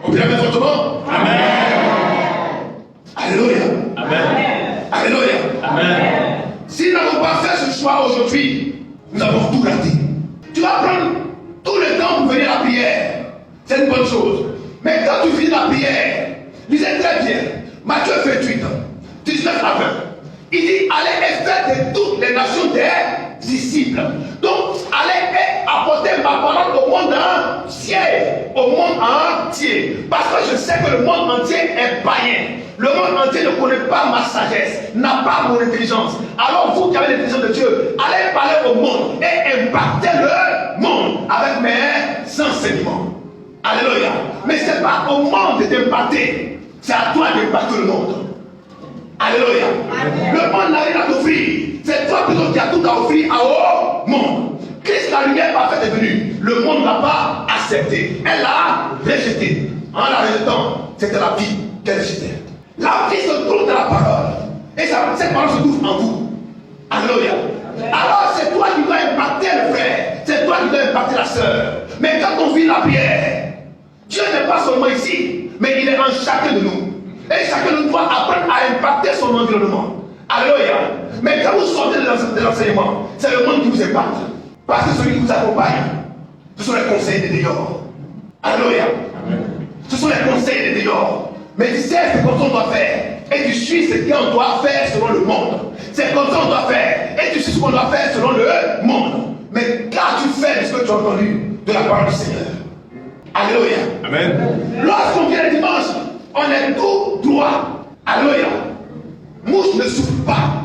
On peut la mettre fortement. Amen. Alléluia. Amen. Alléluia. Amen. Si nous n'avons pas fait ce choix aujourd'hui, nous avons tout raté. Tu vas prendre tout le temps pour venir à la prière. C'est une bonne chose. Mais quand tu finis la prière, lisez très bien. Matthieu 28, 19 à 20. Il dit, allez et faites de toutes les nations des disciples. Donc, allez et apportez ma parole au monde entier. Au monde entier. Parce que je sais que le monde entier est païen. Le monde entier ne connaît pas ma sagesse, n'a pas mon intelligence. Alors vous qui avez l'intelligence de Dieu, allez parler au monde et impacter le monde avec mes enseignements. Alléluia. Mais ce n'est pas au monde d'impacter, c'est à toi d'impacter le monde. Alléluia. Amen. Le monde n'a rien à t'offrir. C'est toi plutôt qui as tout à offrir au monde. Christ, la lumière parfaite est venue. Le monde ne l'a pas accepté. Elle l'a rejeté. En la rejetant, c'était la vie qu'elle rejetait. La vie se trouve dans la parole. Et cette parole se trouve en vous. Alléluia. Alors c'est toi qui dois impacter le frère. C'est toi qui dois impacter la sœur. Mais quand on vit la prière, Dieu n'est pas seulement ici, mais il est en chacun de nous. Et chacun de nous doit apprendre à impacter son environnement. Alléluia. Mais quand vous sortez de l'enseignement, c'est le monde qui vous impacte. Parce que celui qui vous accompagne, ce sont les conseils des dehors. Alléluia. Ce sont les conseils des dehors. Mais tu sais ce qu'on doit faire. Et tu suis ce qu'on doit faire selon le monde. C'est comme ça qu'on doit faire. Et tu suis ce qu'on doit faire selon le monde. Mais quand tu fais ce que tu as entendu de la parole du Seigneur. Alléluia. Amen. Lorsqu'on vient le dimanche, on est tout droit. Alléluia. Mouche ne souffle pas.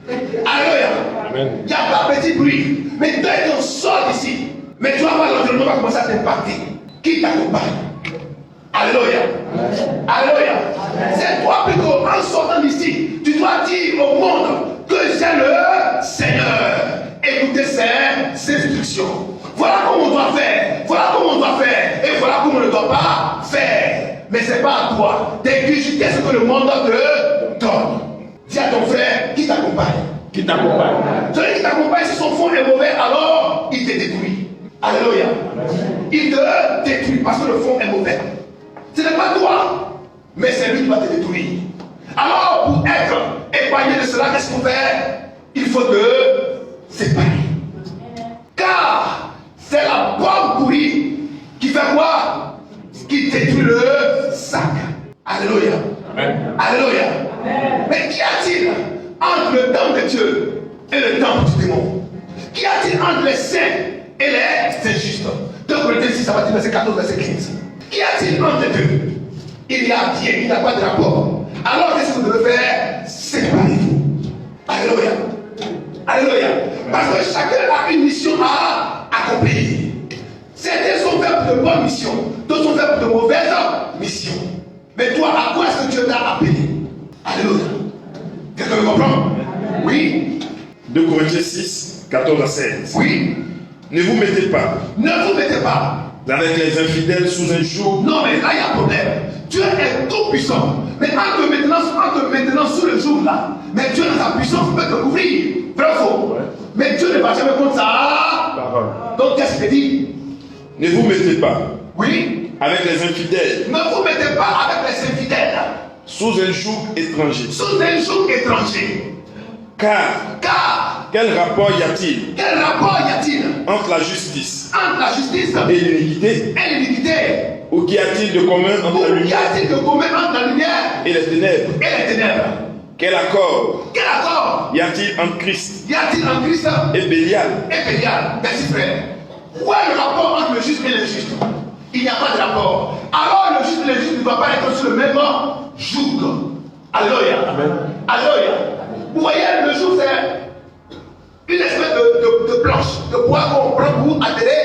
Alléluia. Il n'y a pas petit bruit. Mais dès qu'on sort d'ici, mais tu vas voir l'environnement va commencer à t'impacter. Qui t'accompagne? Alléluia. Alléluia. C'est toi plutôt, en sortant d'ici, tu dois dire au monde que c'est le Seigneur. Écoutez ses instructions. Voilà comment on doit faire. Voilà comment on doit faire. Et voilà comment on ne doit pas faire. Mais ce n'est pas à toi d'exécuter ce que le monde te donne. Dis à ton frère qui t'accompagne. Qui t'accompagne. Celui qui t'accompagne, si son fond est mauvais, alors il te détruit. Alléluia. Il te détruit parce que le fond est mauvais. Ce n'est pas toi, mais c'est lui qui va te détruire. Alors, pour être épargné de cela, qu'est-ce qu'on fait? Il faut te séparer. Car c'est la pomme pourrie qui fait quoi? Qui détruit le sac. Alléluia. Amen. Alléluia. Amen. Mais qu'y a-t-il entre le temple de Dieu et le temple du démon? Qu'y a-t-il entre les saints et les injustes? 2 Corinthiens 6, verset 14, verset 15. Qu'y a-t-il entre les deux? Il y a bien, il n'y a pas de rapport. Alors qu'est-ce que vous devez faire? Séparez-vous. Alléluia. Alléluia. Parce que chacun a une mission à accomplir. Certains sont faits pour de bonnes missions, d'autres sont faits pour de mauvaises missions. Mais toi, à quoi est-ce que Dieu t'a appelé? Alléluia. Quelqu'un me comprend? Oui. 2 Corinthiens 6, 14 à 16. Oui. Ne vous mettez pas. Ne vous mettez pas avec les infidèles sous un joug. Non, mais là, il y a un problème. Dieu est tout puissant. Mais en te maintenant sous le joug là, mais Dieu dans sa puissance peut te couvrir. Vrai ou faux? Ouais. Mais Dieu ne va jamais contre ça. Donc, qu'est-ce qu'il te dit? Ne vous mettez pas. Oui. Avec les infidèles. Ne vous mettez pas avec les infidèles. Sous un joug étranger. Sous un joug étranger. Car, quel rapport y a-t-il? Quel rapport y a-t-il entre la justice et l'iniquité? Ou qu'y a-t-il de commun entre la lumière et les ténèbres? Quel accord y a-t-il entre Christ et Bélial? Merci frère. Où est le rapport entre le juste et l'injuste? Il n'y a pas de rapport. Alors le juste et l'injuste ne doivent pas être sur le même joug. Alléluia. Alléluia. Vous voyez, le joug c'est une espèce de planche, de bois qu'on prend pour atteler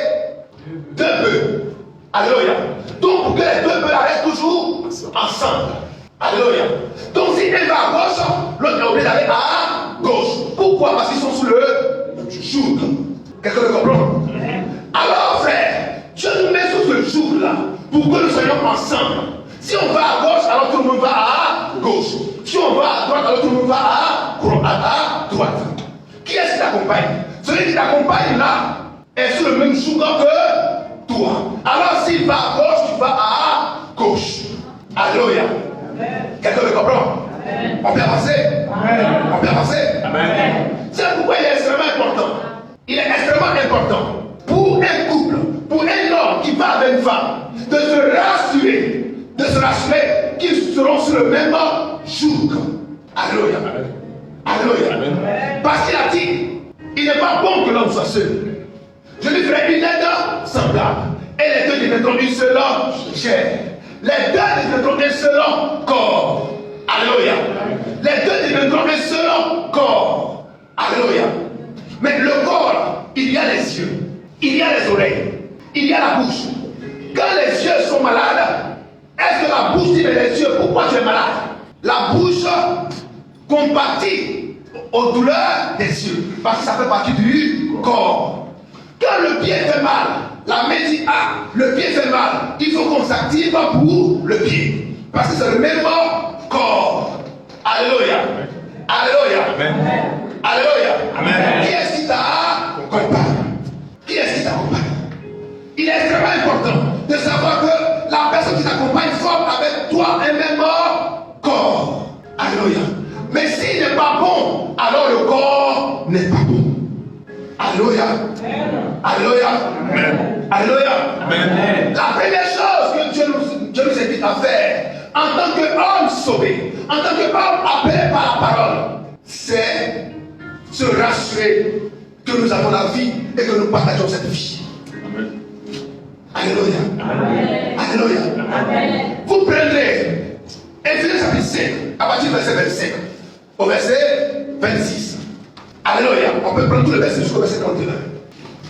deux bœufs. Alléluia. Donc pour que les deux bœufs restent toujours ensemble. Alléluia. Donc si un va à gauche, l'autre est obligé d'aller à gauche. Pourquoi? Parce qu'ils sont sous le joug. Quelqu'un le comprend? Alors frère, Dieu nous met sous ce joug-là pour que nous soyons ensemble. Si on va à gauche, alors tout le monde va à gauche. Si on va à droite, alors tout le monde va à droite. Qui est-ce qui t'accompagne? Celui qui t'accompagne là est sur le même joug que toi. Alors s'il va à gauche, tu vas à gauche. Alléluia. Quelqu'un le comprend? On peut avancer? On peut avancer? C'est pourquoi il est extrêmement important. Il est extrêmement important pour un couple, pour un homme qui va avec une femme, de se rassurer qu'ils seront sur le même joug. Alléluia. Alléluia. Parce qu'il a dit, il n'est pas bon que l'homme soit seul. Je lui ferai une aide semblable. Et les deux deviendront une seule chair. Les deux deviendront un seul corps. Alléluia. Les deux deviendront un seul corps. Alléluia. Mais le corps, il y a les yeux, il y a les oreilles, il y a la bouche. Quand les yeux sont malades, est-ce que la bouche dit les yeux, pourquoi tu es malade? La bouche compatit aux douleurs des yeux, parce que ça fait partie du corps. Quand le pied fait mal, la main dit ah, le pied fait mal, il faut qu'on s'active pour le pied, parce que c'est le même corps. Alléluia. Alléluia. Amen. Alléluia. Amen. Qui est-ce qui t'accompagne? Qui est-ce qui t'accompagne? Il est extrêmement important de savoir que la personne qui t'accompagne forme avec toi un même corps. Alléluia. Mais s'il n'est pas bon, alors le corps n'est pas bon. Alléluia. Alléluia. Alléluia. La première chose que Dieu nous invite à faire en tant qu'homme sauvé, en tant qu'homme appelé par la parole, c'est se rassurer que nous avons la vie et que nous partageons cette vie. Alléluia. Alléluia. Vous prendrez Éphésiens chapitre 5, à partir du verset 25 au verset 26. Alléluia. On peut prendre tout le verset jusqu'au verset 31.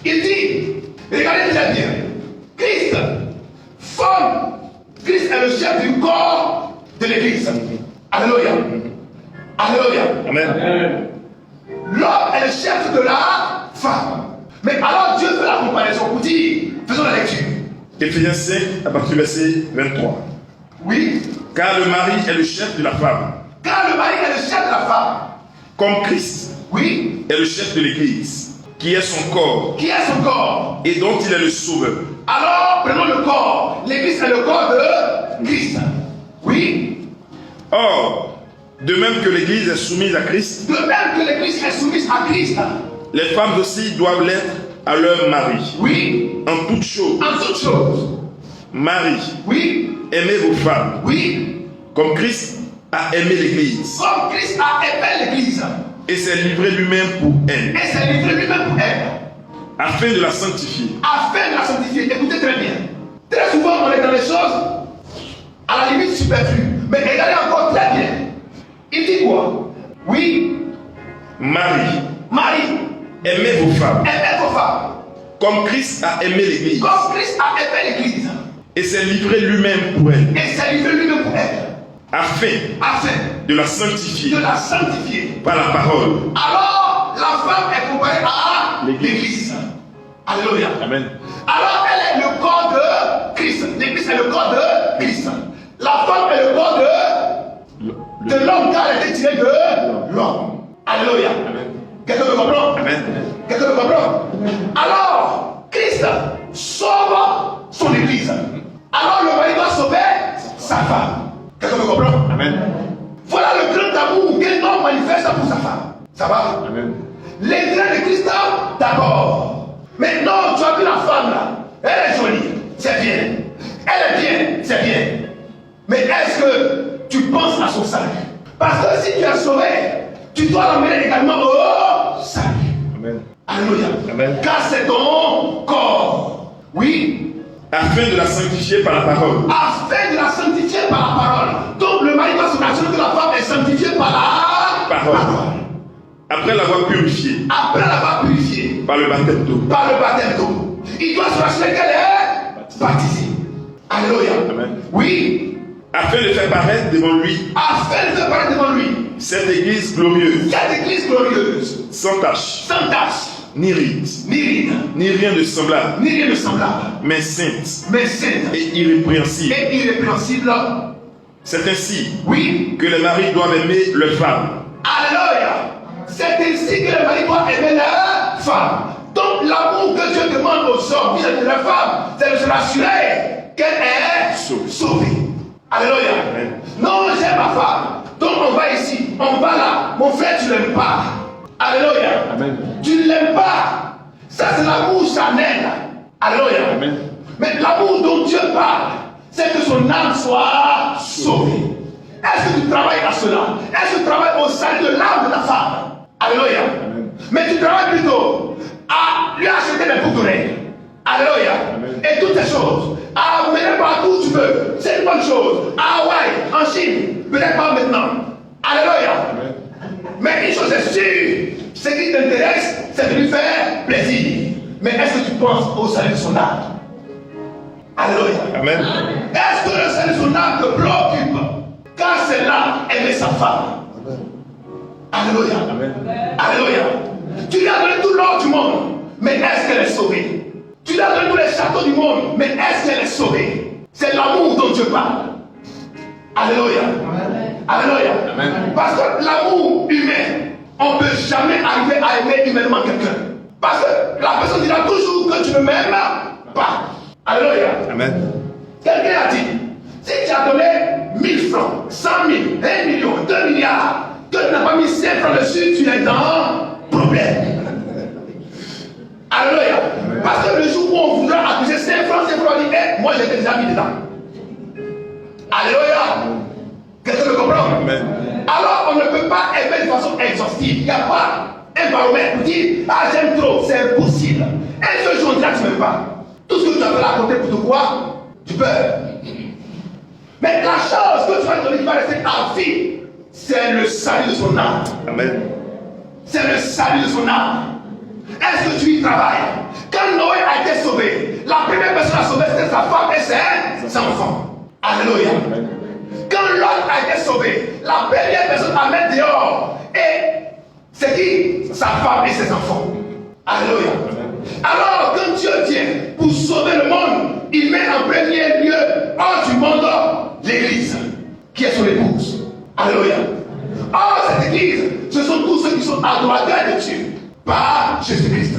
Il dit, regardez très bien, Christ est le chef du corps de l'église. Alléluia. Alléluia. Amen. L'homme est le chef de la femme. Mais alors Dieu fait la comparaison pour dire, faisons la lecture. Éphésiens 5, à partir du verset 23. Oui. Car le mari est le chef de la femme. Car le mari est le chef de la femme. Comme Christ. Oui. Est le chef de l'église, qui est son corps. Qui est son corps. Et dont il est le sauveur. Alors prenons le corps. L'église est le corps de Christ. Oui. Or, de même que l'église est soumise à Christ. De même que l'église est soumise à Christ. Les femmes aussi doivent l'être à leur mari. Oui. En toutes choses. En toutes choses. Mari. Oui. Aimez vos femmes. Oui. Comme Christ a aimé l'église. Comme Christ a aimé l'église. Et s'est livré lui-même pour elle. Et s'est livré lui-même pour elle. Afin de la sanctifier. Afin de la sanctifier. Écoutez très bien. Très souvent on est dans les choses à la limite superflue. Mais regardez encore très bien. Il dit quoi? Oui. Marie. Marie Aimez vos femmes. Aimez vos femmes. Comme Christ a aimé l'Église. Comme Christ a aimé l'Église. Et s'est livré lui-même pour elle. Et s'est livré lui-même pour elle. Afin de la sanctifier. De la sanctifier. Par la parole. Alors, la femme est comparée à l'Église. Alléluia. Amen. Alors, elle est le corps de Christ. L'Église est le corps de Christ. La femme est le corps de l'homme, car elle est tirée de l'homme. Alléluia. Quelqu'un me comprend? Amen. Quelqu'un me comprend? Alors, Christ sauve son Église. Alors, le mari doit sauver sa femme. Quelqu'un me comprend? Amen. Voilà le grand amour qu'un homme manifeste pour sa femme. Ça va? Amen. L'intérêt de Christ d'abord. Maintenant, tu as vu la femme là. Elle est jolie, c'est bien. Elle est bien, c'est bien. Mais est-ce que tu penses à son salut? Parce que si tu es sauvé, tu dois l'emmener également au salut. Amen. Alléluia. Amen. Car c'est ton corps. Oui. Afin de la sanctifier par la parole. Afin de la sanctifier par la parole. Donc le mari doit s'assurer que la femme est sanctifiée par la parole. Après l'avoir purifiée. Après l'avoir purifiée. Par le baptême d'eau. Par le baptême d'eau. Il doit se rassurer qu'elle est baptisée. Alléluia. Amen. Oui. Afin de faire paraître devant lui. Afin de faire paraître devant lui. Cette église glorieuse. Cette église glorieuse. Sans tache. Sans tache. Ni ride. Ni ride. Ni rien de semblable. Ni rien de semblable. Mais sainte. Mais sainte. Et irrépréhensible. Et irrépréhensible. C'est ainsi. Oui. Que les maris doivent aimer leurs femmes. Alléluia. C'est ainsi que le mari doit aimer la femme. Donc l'amour que Dieu demande aux hommes vis-à-vis de la femme, c'est de se rassurer qu'elle est sauvée. Alléluia. Amen. Non, j'aime ma femme. Donc on va ici, on va là. Mon frère, tu ne l'aimes pas. Alléluia. Amen. Tu ne l'aimes pas. Ça, c'est l'amour charnel. Alléluia. Amen. Mais l'amour dont Dieu parle, c'est que son âme soit sauvée. Est-ce que tu travailles à cela? Est-ce que tu travailles au salut de l'âme de ta femme? Alléluia. Amen. Mais tu travailles plutôt à lui acheter des boucles d'oreilles. Alléluia. Amen. Et toutes ces choses. À mener partout où tu veux. C'est une bonne chose. À Hawaï, en Chine, peut-être pas maintenant. Alléluia. Amen. Mais une chose est sûre, ce qui t'intéresse, c'est de lui faire plaisir. Mais est-ce que tu penses au salut de son âme? Alléluia. Amen. Est-ce que le salut de son âme te préoccupe? Car c'est là aimer sa femme. Alléluia. Amen. Alléluia. Tu lui as donné tout l'or du monde, mais est-ce qu'elle est sauvée? Tu lui as donné tous les châteaux du monde, mais est-ce qu'elle est sauvée? C'est l'amour dont Dieu parle. Alléluia. Alléluia. Amen. Parce que l'amour humain, on ne peut jamais arriver à aimer humainement quelqu'un. Parce que la personne dira toujours que tu ne m'aimes pas. Alléluia. Amen. Quelqu'un a dit, si tu as donné 1000 francs, 100 000, 1 million, 2 milliards, que tu n'as pas mis 5 francs dessus, tu es dans problème. Alléluia. Parce que le jour où on voudra accuser 5 francs, on dit, hey, moi j'ai déjà mis dedans. Alléluia. Quelqu'un me comprend? Amen. Alors on ne peut pas aimer de façon exhaustive. Il n'y a pas un baromètre pour dire, ah j'aime trop, c'est impossible. Un seul jour on dira que tu m'aimes pas. Tout ce que tu as fait là à côté pour te croire, tu peux. Mais la chose que tu vas donner qui va rester à vie, c'est le salut de son âme. Amen. C'est le salut de son âme. Est-ce que tu y travailles? Quand Noé a été sauvé, la première personne à sauver c'était sa femme et ses enfants. Alléluia. Amen. Quand Lot a été sauvé, la première personne à mettre dehors, et c'est qui? Sa femme et ses enfants. Alléluia. Alors, quand Dieu vient pour sauver le monde, il met en premier lieu, hors du monde, l'église, qui est son épouse. Alléluia. Or, cette église, ce sont tous ceux qui sont adorateurs de Dieu, par Jésus-Christ.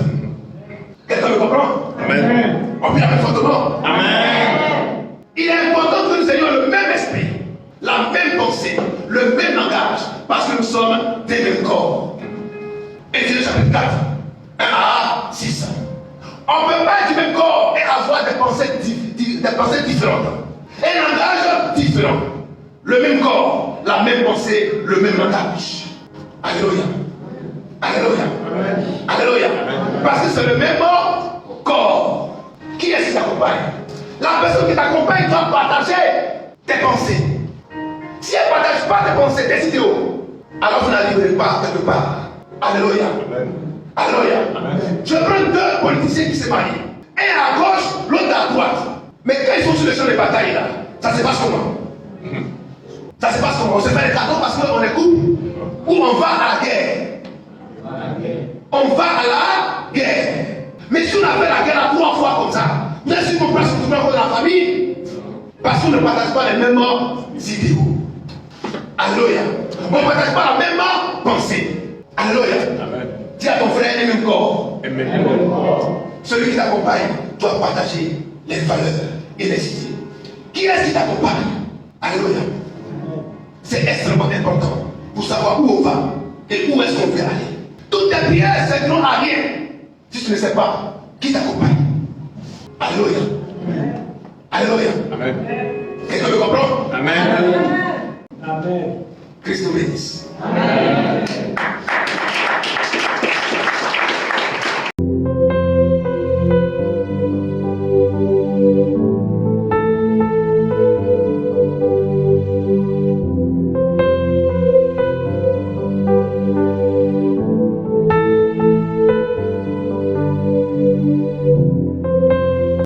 Quelqu'un me comprend? Amen. On peut la mettre fortement. Amen. Il est important que nous ayons le même esprit, la même pensée, le même langage, parce que nous sommes des mêmes corps. Éphésiens chapitre 4, 1 à 6. On ne peut pas être du même corps et avoir des pensées différentes. Un langage différent. Le même corps, la même pensée, le même langage. Alléluia. Alléluia. Amen. Alléluia. Amen. Parce que c'est le même corps. Qui est-ce qui t'accompagne? La personne qui t'accompagne doit partager tes pensées. Si elle ne partage pas tes pensées, tes idéaux, alors vous n'arriverez pas quelque part. Alléluia. Amen. Alléluia. Je prends deux politiciens qui se marient. Un à gauche, l'autre à droite. Mais quand ils sont sur le champ de bataille, là, ça se passe comment? Ça se passe comment? On se fait les cadeaux parce qu'on est couple? Ou on va à la guerre? On va à la guerre. Mais si on a fait la guerre à 3 fois comme ça, vous êtes sûr qu'on passe tout le monde dans la famille? Parce qu'on ne partage pas les mêmes idéaux. Alléluia. On ne partage pas la même pensée. Alléluia. Dis à ton frère, aime même corps. Celui qui t'accompagne doit partager les valeurs et les idées. Qui est-ce qui t'accompagne? Alléluia. C'est extrêmement important pour savoir où on va et où est-ce qu'on veut aller. Toutes tes prières ne serviront à rien si tu ne sais pas qui t'accompagne. Alléluia. Alléluia. Amen. Quelqu'un me comprend? Amen. Christ nous bénisse. Amen.